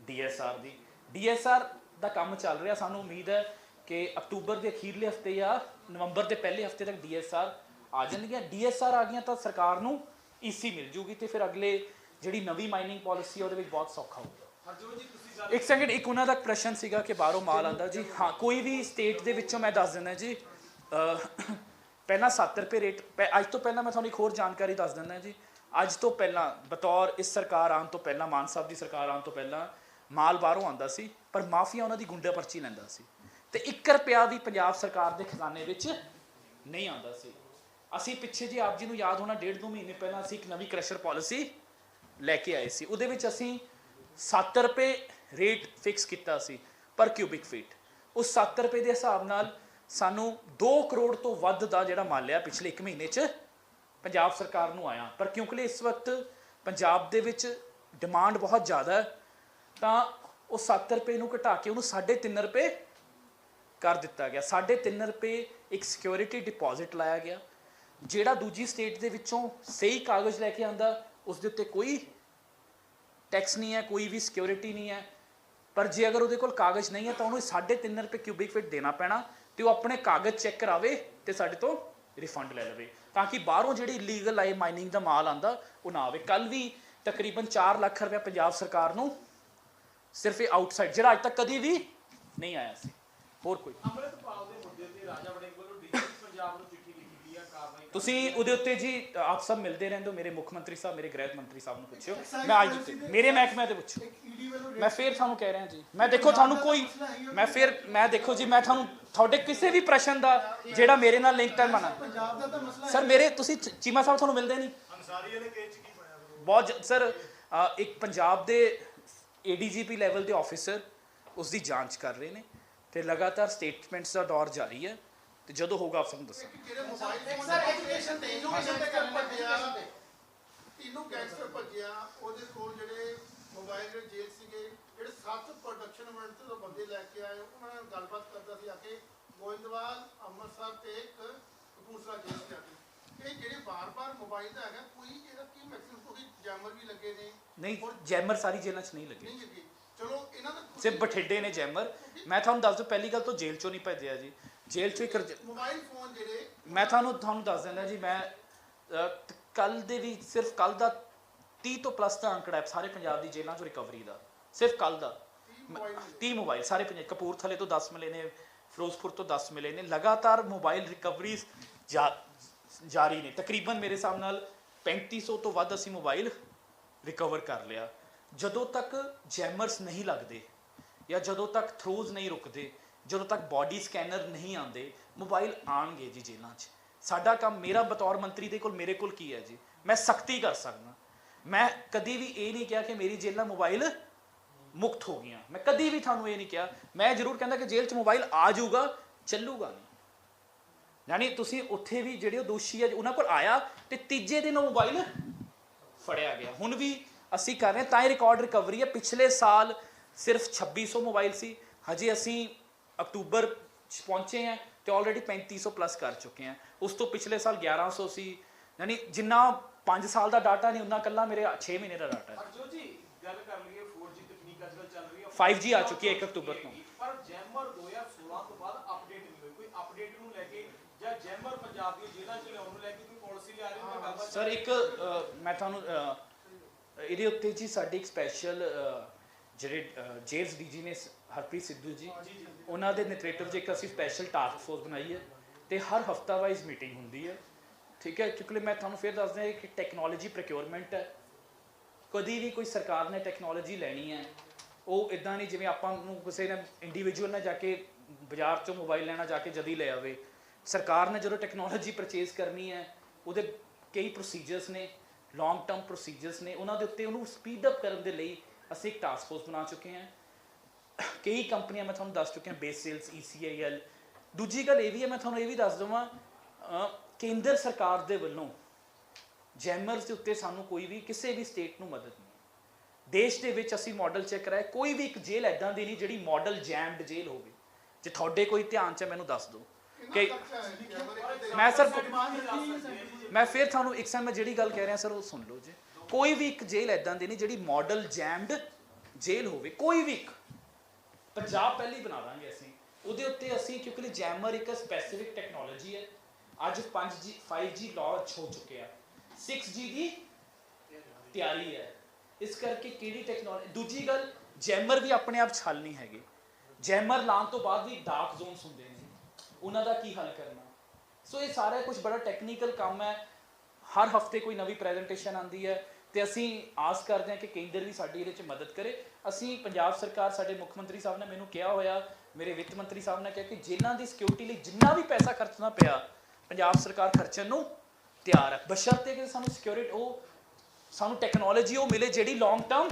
ਡੀਐਸਆਰ ਦੀ। ਡੀਐਸਆਰ ਦਾ ਕੰਮ ਚੱਲ ਰਿਹਾ। ਸਾਨੂੰ ਉਮੀਦ ਹੈ ਕਿ ਅਕਤੂਬਰ ਦੇ ਅਖੀਰਲੇ ਹਫਤੇ ਜਾਂ ਨਵੰਬਰ ਦੇ ਪਹਿਲੇ ਹਫਤੇ ਤੱਕ ਡੀਐਸਆਰ ਆ ਜਾਣਗੀਆਂ। ਡੀਐਸਆਰ ਆ ਗਈਆਂ ਤਾਂ ਸਰਕਾਰ ਨੂੰ ਈਸੀ ਮਿਲ ਜੂਗੀ, ਤੇ ਫਿਰ ਅਗਲੇ ਜਿਹੜੀ ਨਵੀਂ ਮਾਈਨਿੰਗ ਪਾਲਿਸੀ ਉਹਦੇ ਵਿੱਚ ਬਹੁਤ ਸੌਖਾ ਹੋਊਗਾ। ਇੱਕ ਸੈਕਿੰਡ, ਇੱਕ ਉਹਨਾਂ ਦਾ ਪ੍ਰਸ਼ਨ ਸੀਗਾ ਕਿ ਬਾਹਰੋਂ ਮਾਲ ਆਉਂਦਾ ਜੀ। ਹਾਂ, ਕੋਈ ਵੀ ਸਟੇਟ ਦੇ ਵਿੱਚੋਂ ਮੈਂ ਦੱਸ ਦਿੰਦਾ ਜੀ। ਪਹਿਲਾਂ 7 ਰੁਪਏ ਰੇਟ, ਅੱਜ ਤੋਂ ਪਹਿਲਾਂ ਮੈਂ ਤੁਹਾਨੂੰ ਇੱਕ ਹੋਰ ਜਾਣਕਾਰੀ ਦੱਸ ਦਿੰਦਾ ਜੀ। ਅੱਜ ਤੋਂ ਪਹਿਲਾਂ ਬਤੌਰ ਇਸ ਸਰਕਾਰ ਆਉਣ ਤੋਂ ਪਹਿਲਾਂ, ਮਾਨ ਸਾਹਿਬ ਦੀ ਸਰਕਾਰ ਆਉਣ ਤੋਂ ਪਹਿਲਾਂ ਮਾਲ ਬਾਹਰੋਂ ਆਉਂਦਾ ਸੀ, ਪਰ ਮਾਫੀਆ ਉਹਨਾਂ ਦੀ ਗੁੰਡਾ ਪਰਚੀ ਲੈਂਦਾ ਸੀ, ਤੇ 1 ਰੁਪਿਆ ਵੀ ਪੰਜਾਬ ਸਰਕਾਰ ਦੇ ਖਜ਼ਾਨੇ ਵਿੱਚ ਨਹੀਂ ਆਉਂਦਾ ਸੀ। ਅਸੀਂ ਪਿੱਛੇ ਜੀ, ਆਪ ਜੀ ਨੂੰ ਯਾਦ ਹੋਣਾ, 1.5-2 ਮਹੀਨੇ ਪਹਿਲਾਂ ਅਸੀਂ ਇੱਕ ਨਵੀਂ ਕ੍ਰਸ਼ਰ ਪਾਲਿਸੀ ਲੈ ਕੇ ਆਏ ਸੀ। ਉਹਦੇ ਵਿੱਚ ਅਸੀਂ 7 ਰੁਪਏ ਰੇਟ ਫਿਕਸ ਕੀਤਾ ਸੀ ਪਰ ਕਿਊਬਿਕ ਫੀਟ। ਉਸ 7 ਰੁਪਏ ਦੇ ਹਿਸਾਬ ਨਾਲ ਸਾਨੂੰ 2 ਕਰੋੜ ਤੋਂ ਵੱਧ ਦਾ ਜਿਹੜਾ ਮਾਲ ਆ ਪਿਛਲੇ 1 ਮਹੀਨੇ 'ਚ ਪੰਜਾਬ ਸਰਕਾਰ ਨੂੰ ਆਇਆ। ਪਰ ਕਿਉਂਕਿ ਇਸ ਵਕਤ ਪੰਜਾਬ ਦੇ ਵਿੱਚ ਡਿਮਾਂਡ ਬਹੁਤ ਜ਼ਿਆਦਾ ਹੈ, ਤਾਂ ਉਹ 7 ਰੁਪਏ ਨੂੰ ਘਟਾ ਕੇ ਉਹਨੂੰ 3.5 ਰੁਪਏ ਕਰ ਦਿੱਤਾ ਗਿਆ। 3.5 ਰੁਪਏ ਇੱਕ ਸਿਕਿਉਰਿਟੀ ਡਿਪੋਜ਼ਿਟ ਲਾਇਆ ਗਿਆ। ਜਿਹੜਾ ਦੂਜੀ ਸਟੇਟ ਦੇ ਵਿੱਚੋਂ ਸਹੀ ਕਾਗਜ਼ ਲੈ ਕੇ ਆਉਂਦਾ ਉਸ ਦੇ ਉੱਤੇ ਕੋਈ ਟੈਕਸ ਨਹੀਂ ਹੈ, ਕੋਈ ਵੀ ਸਿਕਿਉਰਿਟੀ ਨਹੀਂ ਹੈ। ਪਰ ਜੇ ਅਗਰ ਉਹਦੇ ਕੋਲ ਕਾਗਜ਼ ਨਹੀਂ ਹੈ ਤਾਂ ਉਹਨੂੰ 3.5 ਰੁਪਏ ਕਿਊਬਿਕ ਫੀਟ ਦੇਣਾ ਪੈਣਾ, ਤੇ ਉਹ ਆਪਣੇ ਕਾਗਜ਼ ਚੈੱਕ ਕਰਾਵੇ ਤੇ ਸਾਡੇ ਤੋਂ ਰਿਫੰਡ ਲੈ ਲਵੇ, ਤਾਂ ਕਿ ਬਾਹਰੋਂ ਜਿਹੜੀ ਇਲੀਗਲ ਆਏ ਮਾਈਨਿੰਗ ਦਾ ਮਾਲ ਆਉਂਦਾ ਉਹ ਨਾ ਆਵੇ। ਕੱਲ ਵੀ ਤਕਰੀਬਨ 4 ਲੱਖ ਰੁਪਏ ਪੰਜਾਬ ਸਰਕਾਰ ਨੂੰ ਸਿਰਫ ਇਹ ਆਊਟਸਾਈਡ, ਜਿਹੜਾ ਅੱਜ ਤੱਕ ਕਦੀ ਵੀ ਨਹੀਂ ਆਇਆ ਸੀ। ਹੋਰ ਕੋਈ ਅੰਮ੍ਰਿਤਪਾਲ ਦੇ ਮੁੱਦੇ ਤੇ ਰਾਜਾ ਵੜਿੰਗ ਵੱਲੋਂ ਡੀਜੀਪੀ ਪੰਜਾਬ ਨੂੰ ਚਿੱਠੀ ਲਿਖੀ ਗਈ ਹੈ, ਕਾਰਵਾਈ ਤੁਸੀਂ ਉਹਦੇ ਉੱਤੇ ਜੀ ਆਪ ਸਭ ਮਿਲਦੇ ਰਹਿੰਦੇ ਹੋ, ਮੇਰੇ ਮੁੱਖ ਮੰਤਰੀ ਸਾਹਿਬ, ਮੇਰੇ ਗ੍ਰਹਿ ਮੰਤਰੀ ਸਾਹਿਬ ਨੂੰ ਪੁੱਛਿਓ, ਮੈਂ ਅੱਜ ਉੱਤੇ ਮੇਰੇ ਮਹਿਕਮੇ ਤੇ ਪੁੱਛੋ। ਮੈਂ ਫੇਰ ਤੁਹਾਨੂੰ ਕਹਿ ਰਿਹਾ ਜੀ, ਮੈਂ ਦੇਖੋ ਤੁਹਾਨੂੰ ਕੋਈ, ਮੈਂ ਦੇਖੋ ਜੀ, ਮੈਂ ਤੁਹਾਨੂੰ ਤੁਹਾਡੇ ਕਿਸੇ ਵੀ ਪ੍ਰਸ਼ਨ ਦਾ ਜਿਹੜਾ ਮੇਰੇ ਨਾਲ ਲਿੰਕ ਟਾਈਮ ਆਣਾ ਪੰਜਾਬ ਦਾ ਤਾਂ ਮਸਲਾ ਸਰ, ਮੇਰੇ ਤੁਸੀਂ ਚੀਮਾ ਸਾਹਿਬ ਤੁਹਾਨੂੰ ਮਿਲਦੇ ਨਹੀਂ ਅੰਸਾਰੀ ਵਾਲੇ ਕੇਸ 'ਚ ਕੀ ਬਣਿਆ ਫਿਰ? ਬਹੁਤ ਸਰ, ਇੱਕ ਪੰਜਾਬ ਦੇ ADGP ਲੈਵਲ ਦੇ ਆਫੀਸਰ ਉਸ ਦੀ ਜਾਂਚ ਕਰ ਰਹੇ ਨੇ, ਤੇ ਲਗਾਤਾਰ ਸਟੇਟਮੈਂਟਸ ਦਾ ਦੌਰ ਜਾਰੀ ਹੈ, ਤੇ ਜਦੋਂ ਹੋਊਗਾ ਆਪ ਸਾਨੂੰ ਦੱਸਾਂਗੇ। ਜਿਹੜੇ ਮੋਬਾਈਲ ਫੋਨ ਸਰ ਐਜੂਕੇਸ਼ਨ ਤੇ ਇਹਨੂੰ ਗੈਂਗਸਟਰ ਭੱਜਿਆ, ਉਹਦੇ ਕੋਲ ਜਿਹੜੇ ਮੋਬਾਈਲ ਦੇ ਜੇਲ੍ਹ ਸੀਗੇ, ਜਿਹੜੇ 7 ਪ੍ਰੋਡਕਸ਼ਨ ਯੂਨਿਟ ਤੋਂ ਬੰਦੇ ਲੈ ਕੇ ਆਏ, ਉਹਨਾਂ ਨਾਲ ਗੱਲਬਾਤ ਕਰਦਾ ਸੀ ਆ ਕੇ ਗੋਇੰਦਵਾਲ, ਅੰਮ੍ਰਿਤਸਰ ਤੇ ਇੱਕ ਕਪੂਰਥਲਾ ਜੇਲ੍ਹ 'ਚ ਆ ਕੇ। ਇਹ ਜਿਹੜੇ ਬਾਰ-ਬਾਰ ਮੋਬਾਈਲ ਦਾ ਹੈਗਾ, ਕੋਈ ਇਹਦਾ ਕੀ ਮੈਕਸਿਮਮ, ਕੋਈ ਜੈਮਰ ਵੀ ਲੱਗੇ ਨੇ? ਨਹੀਂ, ਜੈਮਰ ਸਾਰੀ ਜੇਲ੍ਹਾਂ 'ਚ ਨਹੀਂ ਲੱਗੇ, ਨਹੀਂ ਲੱਗੇ। ਚਲੋ ਇਹਨਾਂ ਦਾ ਸਿਰਫ ਬਠਿੰਡੇ ਨੇ ਜੈਮਰ। ਮੈਂ ਤੁਹਾਨੂੰ ਦੱਸ ਦੂੰ, ਪਹਿਲੀ ਗੱਲ ਤਾਂ ਜੇਲ੍ਹ 'ਚੋਂ ਨਹੀਂ ਭੱਜਿਆ ਜੀ, ਜੇਲ੍ਹ 'ਚੋਂ ਇੱਕ ਮੋਬਾਈਲ ਫੋਨ ਜਿਹੜੇ ਮੈਂ ਤੁਹਾਨੂੰ ਦੱਸ ਦਿੰਦਾ ਜੀ। ਮੈਂ ਕੱਲ ਦੇ ਵੀ ਸਿਰਫ ਕੱਲ ਦਾ 30 ਤੋਂ ਪਲੱਸ ਦਾ ਅੰਕੜਾ ਹੈ ਸਾਰੇ ਪੰਜਾਬ ਦੀ ਜੇਲ੍ਹਾਂ 'ਚੋਂ ਰਿਕਵਰੀ ਦਾ, ਸਿਰਫ ਕੱਲ ਦਾ 30 ਮੋਬਾਈਲ ਸਾਰੇ ਪੰਜਾਬ, ਕਪੂਰਥਲੇ ਤੋਂ 10 ਮਿਲੇ ਨੇ, ਫਿਰੋਜ਼ਪੁਰ ਤੋਂ 10 ਮਿਲੇ ਨੇ। ਲਗਾਤਾਰ ਮੋਬਾਈਲ ਰਿਕਵਰੀਜ਼ ਜਾਰੀ ਨੇ। ਤਕਰੀਬਨ ਮੇਰੇ ਹਿਸਾਬ ਨਾਲ 3500 ਤੋਂ ਵੱਧ ਅਸੀਂ ਮੋਬਾਈਲ ਰਿਕਵਰ ਕਰ ਲਿਆ। ਜਦੋਂ ਤੱਕ ਜੈਮਰਸ ਨਹੀਂ ਲੱਗਦੇ ਜਾਂ ਜਦੋਂ ਤੱਕ ਥਰੋਜ਼ ਨਹੀਂ ਰੁਕਦੇ, ਜਦੋਂ ਤੱਕ ਬਾਡੀ ਸਕੈਨਰ ਨਹੀਂ ਆਉਂਦੇ, ਮੋਬਾਈਲ ਆਉਣਗੇ ਜੀ ਜੇਲ੍ਹਾਂ 'ਚ। ਸਾਡਾ ਕੰਮ, ਮੇਰਾ ਬਤੌਰ ਮੰਤਰੀ ਦੇ ਕੋਲ, ਮੇਰੇ ਕੋਲ ਕੀ ਹੈ ਜੀ, ਮੈਂ ਸਖਤੀ ਕਰ ਸਕਦਾ। ਮੈਂ ਕਦੀ ਵੀ ਇਹ ਨਹੀਂ ਕਿਹਾ ਕਿ ਮੇਰੀ ਜੇਲ੍ਹਾਂ ਮੋਬਾਈਲ ਮੁਕਤ ਹੋ ਗਈਆਂ, ਮੈਂ ਕਦੀ ਵੀ ਤੁਹਾਨੂੰ ਇਹ ਨਹੀਂ ਕਿਹਾ। ਮੈਂ ਜ਼ਰੂਰ ਕਹਿੰਦਾ ਕਿ ਜੇਲ੍ਹ 'ਚ ਮੋਬਾਈਲ ਆ ਜਾਊਗਾ, ਚੱਲੂਗਾ ਨਹੀਂ। ਯਾਨੀ ਤੁਸੀਂ ਉੱਥੇ ਵੀ ਜਿਹੜੇ ਉਹ ਦੋਸ਼ੀ ਆ ਉਹਨਾਂ ਕੋਲ ਆਇਆ ਤੇ ਤੀਜੇ ਦਿਨ ਉਹ ਮੋਬਾਈਲ ਫੜਿਆ ਗਿਆ। ਹੁਣ ਵੀ ਅਸੀਂ ਕਰ ਰਹੇ ਹਾਂ, ਤਾਂ ਹੀ ਰਿਕਾਰਡ ਰਿਕਵਰੀ ਹੈ। ਪਿਛਲੇ ਸਾਲ ਸਿਰਫ 2600 ਮੋਬਾਈਲ ਸੀ, ਹਜੇ ਅਸੀਂ ਅਕਤੂਬਰ 'ਚ ਪਹੁੰਚੇ ਹਾਂ ਤੇ ਆਲਰੇਡੀ 3500 ਪਲੱਸ ਕਰ ਚੁੱਕੇ ਹਾਂ। ਉਸ ਤੋਂ ਪਿਛਲੇ ਸਾਲ 1100 ਸੀ। ਯਾਨੀ ਜਿੰਨਾ 5 ਸਾਲ ਦਾ ਡਾਟਾ ਨਹੀਂ, ਉਹਨਾਂ ਕੱਲਾ ਮੇਰੇ 6 ਮਹੀਨੇ ਦਾ ਡਾਟਾ ਹੈ। ਅਰਜੋਤ ਜੀ ਗੱਲ ਕਰ ਲਈਏ 4G ਤਕਨੀਕ ਅੱਜਕੱਲ ਚੱਲ ਰਹੀ ਹੈ, 5G ਆ ਚੁੱਕੀ ਹੈ 1 ਅਕਤੂਬਰ ਤੋਂ। ਪਰ ਜੈਮਰ 2016 ਤੋਂ ਬਾਅਦ ਅਪਡੇਟ ਨਹੀਂ ਹੋਈ, ਕੋਈ ਅਪਡੇਟ ਨੂੰ ਲੈ ਕੇ ਜਾਂ ਜੈਮਰ ਪੰਜਾਬ ਦੀ ਜੇਲ੍ਹਾਂ ਚ ਲਿਆਉਣ ਨੂੰ ਲੈ ਕੇ ਕੋਈ ਪਾਲਿਸੀ ਲਿਆ ਰਹੇ ਹੋ ਗੱਲਬਾਤ? ਸਰ ਇੱਕ ਮੈਂ ਤੁਹਾਨੂੰ ਇਹਦੇ ਉੱਤੇ ਜੀ ਸਾਡੀ ਇੱਕ ਸਪੈਸ਼ਲ ਜਿਹੜੇ ਜੇਲਸ ਡੀਜੀ ਨੇ ਹਰਪ੍ਰੀਤ ਸਿੱਧੂ ਜੀ, ਉਹਨਾਂ ਦੇ ਨੇਤਰਤਵ 'ਚ ਇੱਕ ਅਸੀਂ ਸਪੈਸ਼ਲ ਟਾਸਕ ਫੋਰਸ ਬਣਾਈ ਹੈ ਤੇ ਹਰ ਹਫਤਾ ਵਾਈਜ਼ ਮੀਟਿੰਗ ਹੁੰਦੀ ਹੈ, ਠੀਕ ਹੈ। ਕਿਉਂਕਿ ਮੈਂ ਤੁਹਾਨੂੰ ਫਿਰ ਦੱਸ ਦਿਆਂ ਕਿ ਟੈਕਨੋਲੋਜੀ ਪ੍ਰੋਕਿਉਰਮੈਂਟ ਹੈ, ਕਦੀ ਵੀ ਕੋਈ ਸਰਕਾਰ ਨੇ ਟੈਕਨੋਲੋਜੀ ਲੈਣੀ ਹੈ ਉਹ ਇਦਾਂ ਨਹੀਂ ਜਿਵੇਂ ਆਪਾਂ ਨੂੰ ਕਿਸੇ ਨੇ ਇੰਡੀਵਿਜੂਅਲ ਨੇ ਜਾ ਕੇ ਬਾਜ਼ਾਰ 'ਚੋਂ ਮੋਬਾਈਲ ਲੈਣਾ ਜਾ ਕੇ ਜਦ ਹੀ ਲੈ ਆਵੇ। ਸਰਕਾਰ ਨੇ ਜਦੋਂ ਟੈਕਨੋਲੋਜੀ ਪਰਚੇਜ਼ ਕਰਨੀ ਹੈ ਉਹਦੇ ਕਈ ਪ੍ਰੋਸੀਜਰਸ ਨੇ, ਲੌਂਗ ਟਰਮ ਪ੍ਰੋਸੀਜਰਸ ਨੇ, ਉਹਨਾਂ ਦੇ ਉੱਤੇ ਉਹਨੂੰ ਸਪੀਡ ਅਪ ਕਰਨ ਦੇ ਲਈ ਅਸੀਂ ਇੱਕ ਟਾਸਕ ਫੋਰਸ ਬਣਾ ਚੁੱਕੇ ਹਾਂ। ਕਈ ਕੰਪਨੀਆਂ ਮੈਂ ਤੁਹਾਨੂੰ ਦੱਸ ਚੁੱਕਿਆ, ਬੇਸ ਸੇਲਸ, ECIL। ਦੂਜੀ ਗੱਲ ਇਹ ਵੀ ਹੈ, ਮੈਂ ਤੁਹਾਨੂੰ ਇਹ ਵੀ ਦੱਸ ਦੇਵਾਂ, ਕੇਂਦਰ ਸਰਕਾਰ ਦੇ ਵੱਲੋਂ ਜੈਮਰਸ ਦੇ ਉੱਤੇ ਸਾਨੂੰ ਕੋਈ ਵੀ ਕਿਸੇ ਵੀ ਸਟੇਟ ਨੂੰ ਮਦਦ ਨਹੀਂ। ਦੇਸ਼ ਦੇ ਵਿੱਚ ਅਸੀਂ ਮਾਡਲ ਚੈੱਕ ਕਰਾਇਆ, ਕੋਈ ਵੀ ਇੱਕ ਜੇਲ੍ਹ ਐਦਾਂ ਦੀ ਨਹੀਂ ਜਿਹੜੀ ਮਾਡਲ ਜੈਮਡ ਜੇਲ੍ਹ ਹੋਵੇ। ਜੇ ਤੁਹਾਡੇ ਕੋਈ ਧਿਆਨ 'ਚ ਮੈਨੂੰ ਦੱਸ ਦਿਓ ਕਿ ਮੈਂ ਸਰ ਮੈਂ ਫਿਰ ਤੁਹਾਨੂੰ ਇੱਕ ਸਾਲ ਮੈਂ ਜਿਹੜੀ ਗੱਲ ਕਹਿ ਰਿਹਾ ਸਰ ਉਹ ਸੁਣ ਲਓ ਜੀ। ਕੋਈ ਵੀ ਇੱਕ ਜੇਲ੍ਹ ਐਦਾਂ ਦੀ ਨਹੀਂ ਜਿਹੜੀ ਮਾਡਲ ਜੈਮਡ ਜੇਲ੍ਹ ਹੋਵੇ, ਕੋਈ ਵੀ ਇੱਕ। ਪੰਜਾਬ ਪਹਿਲੀ ਬਣਾ ਦਾਂਗੇ ਅਸੀਂ ਉਹਦੇ ਉੱਤੇ ਅਸੀਂ, ਕਿਉਂਕਿ ਜੈਮਰ ਇੱਕ ਸਪੈਸੀਫਿਕ ਟੈਕਨੋਲੋਜੀ ਹੈ। ਅੱਜ 5G ਲਾਂਚ ਹੋ ਚੁੱਕਿਆ, 6G ਦੀ ਤਿਆਰੀ ਹੈ। ਇਸ ਕਰਕੇ ਕਿਹੜੀ ਟੈਕਨੋਲੋਜੀ। ਦੂਜੀ ਗੱਲ, ਜੈਮਰ ਵੀ ਆਪਣੇ ਆਪ ਛਲ ਨਹੀਂ ਹੈਗੇ। ਜੈਮਰ ਲਾਉਣ ਤੋਂ ਬਾਅਦ ਵੀ ਡਾਰਕ ਜ਼ੋਨਸ ਹੁੰਦੇ ਨੇ, ਉਹਨਾਂ ਦਾ ਕੀ ਹੱਲ ਕਰਨਾ। ਸੋ ਇਹ ਸਾਰਾ ਕੁਝ ਬੜਾ ਟੈਕਨੀਕਲ ਕੰਮ ਹੈ। ਹਰ ਹਫਤੇ ਕੋਈ ਨਵੀਂ ਪ੍ਰੈਜੈਂਟੇਸ਼ਨ ਆਉਂਦੀ ਹੈ ਤੇ ਅਸੀਂ ਆਸ ਕਰਦੇ ਹਾਂ ਕਿ ਕੇਂਦਰ ਵੀ ਸਾਡੀ ਇਹਦੇ 'ਚ ਮਦਦ ਕਰੇ। ਅਸੀਂ ਪੰਜਾਬ ਸਰਕਾਰ, ਸਾਡੇ ਮੁੱਖ ਮੰਤਰੀ ਸਾਹਿਬ ਨੇ ਮੈਨੂੰ ਕਿਹਾ ਹੋਇਆ, ਮੇਰੇ ਵਿੱਤ ਮੰਤਰੀ ਸਾਹਿਬ ਨੇ ਕਿਹਾ ਕਿ ਜੇਲ੍ਹਾਂ ਦੀ ਸਿਕਿਉਰਿਟੀ ਲਈ ਜਿੰਨਾ ਵੀ ਪੈਸਾ ਖਰਚਣਾ ਪਿਆ ਪੰਜਾਬ ਸਰਕਾਰ ਖਰਚਣ ਨੂੰ ਤਿਆਰ ਹੈ, ਬਸ਼ਰਤੇ ਕਿ ਸਾਨੂੰ ਸਿਕਿਉਰਿਟੀ, ਉਹ ਸਾਨੂੰ ਟੈਕਨੋਲੋਜੀ ਉਹ ਮਿਲੇ ਜਿਹੜੀ ਲੌਂਗ ਟਰਮ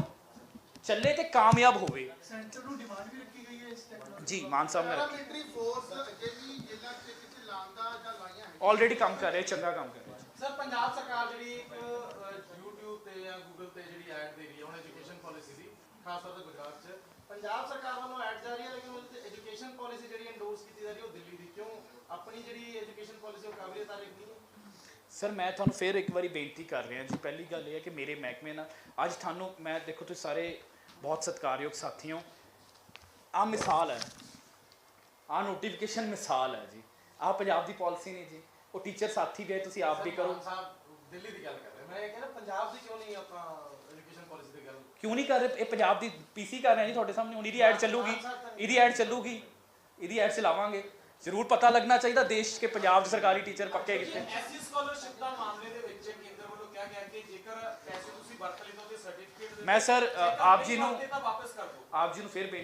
ਚੱਲੇ ਤੇ ਕਾਮਯਾਬ ਹੋਵੇ। ਸੈਂਟਰ ਨੂੰ ਡਿਮਾਂਡ ਵੀ ਰੱਖੀ ਗਈ ਹੈ ਇਸ ਟੈਕਨੋਲੋਜੀ ਜੀ ਮਾਨ ਸਾਹਿਬ ਨੇ ਰੱਖੀ, ਪੈਰਾਮਿਲਟਰੀ ਫੋਰਸ ਜਿਹੜੀ ਜੇਲ੍ਹਾਂ 'ਚ ਕਿਤੇ ਲਾਂਦਾ ਜਾਂ ਲਾਈਆਂ ਹੈ ਆਲਰੇਡੀ ਕੰਮ ਕਰ ਰਹੇ, ਚੰਗਾ ਕੰਮ ਕਰ ਰਹੇ। ਸਰ ਪੰਜਾਬ ਸਰਕਾਰ ਜਿਹੜੀ ਇੱਕ YouTube ਤੇ ਜਾਂ Google ਤੇ ਜਿਹੜੀ ਐਡ ਦੇ ਰਹੀ ਹੈ ਹੁਣ ਐਜੂਕੇਸ਼ਨ ਪਾਲਿਸੀ ਦੀ, ਖਾਸ ਤੌਰ ਤੇ ਗੁਜਰਾਤ 'ਚ ਪੰਜਾਬ ਸਰਕਾਰ ਵੱਲੋਂ ਐਡ ਜਾ ਰਹੀ ਹੈ, ਲੇਕਿਨ ਉਹਦੇ ਤੇ ਐਜੂਕੇਸ਼ਨ ਪਾਲਿਸੀ ਜਿਹੜੀ ਐਂਡੋਰਸ ਕੀਤੀ ਜਾ ਰਹੀ ਹੈ ਉਹ ਦਿੱਲੀ ਦੀ, ਕਿਉਂ ਆਪਣੀ ਜਿਹੜੀ ਐਜੂਕੇਸ਼ਨ ਪਾਲਿਸੀ ਉਹ ਕਾਬਲੇ ਤਾਰੀਫ ਨਹੀਂ ਹੈ? ਸਰ ਮੈਂ ਤੁਹਾਨੂੰ ਫਿਰ ਇੱਕ ਵਾਰੀ ਬੇਨਤੀ ਕਰ ਰਿਹਾ ਜੀ। ਪਹਿਲੀ ਗੱਲ ਇਹ ਹੈ ਕਿ ਮੇਰੇ ਮਹਿਕਮੇ ਨਾਲ ਅੱਜ ਤੁਹਾਨੂੰ ਮੈਂ ਦੇਖੋ, ਤੁਸੀਂ ਸਾਰੇ ਬਹੁਤ ਸਤਿਕਾਰਯੋਗ ਸਾਥੀ ਹੋ। ਆਹ ਮਿਸਾਲ ਹੈ, ਆਹ ਨੋਟੀਫਿਕੇਸ਼ਨ ਮਿਸਾਲ ਹੈ ਜੀ। ਆਹ ਪੰਜਾਬ ਦੀ ਪਾਲਿਸੀ ਨਹੀਂ ਜੀ। ਉਹ ਟੀਚਰ ਸਾਥੀ ਵੀ ਹੈ, ਤੁਸੀਂ ਆਪ ਵੀ ਕਰੋ। ਸਾਹਿਬ ਦਿੱਲੀ ਦੀ ਗੱਲ ਕਰ ਰਹੇ, ਮੈਂ ਇਹ ਕਹਿੰਦਾ ਪੰਜਾਬ ਦੀ ਕਿਉਂ ਨਹੀਂ ਆਪਾਂ ਐਜੂਕੇਸ਼ਨ ਪਾਲਿਸੀ ਦੀ ਗੱਲ ਕਿਉਂ ਨਹੀਂ ਕਰ ਰਹੇ? ਇਹ ਪੰਜਾਬ ਦੀ PC ਕਰ ਰਹੇ ਜੀ ਤੁਹਾਡੇ ਸਾਹਮਣੇ। ਹੁਣ ਇਹਦੀ ਐਡ ਚੱਲੂਗੀ, ਇਹਦੀ ਐਡ ਚੱਲੂਗੀ, ਇਹਦੀ ਐਡ ਚਲਾਵਾਂਗੇ। ਜ਼ਰੂਰ ਪਤਾ ਲੱਗਣਾ ਚਾਹੀਦਾ ਦੇਸ਼ ਕੇ ਪੰਜਾਬ ਦੇ ਸਰਕਾਰੀ ਟੀਚਰ ਪੱਕੇ ਕਿੱਥੇ। ਐਸਸੀ ਸਕਾਲਰਸ਼ਿਪ ਦਾ ਮਾਮਲੇ ਦੇ ਵਿੱਚ ਕੇਂਦਰ ਵੱਲੋਂ ਕਿਹਾ ਗਿਆ ਕਿ ਜੇਕਰ ਪੈਸੇ ਤੁਸੀਂ ਵਰਤ ਲੈਂਦੇ ਹੋ ਤੇ ਸਰਟੀਫਿਕੇਟ ਮੈਂ ਸਰ ਆਪ ਜੀ ਨੂੰ ਵਾਪਸ ਕਰ ਦਿਓ। ਆਪ ਜੀ ਨੂੰ ਫਿਰ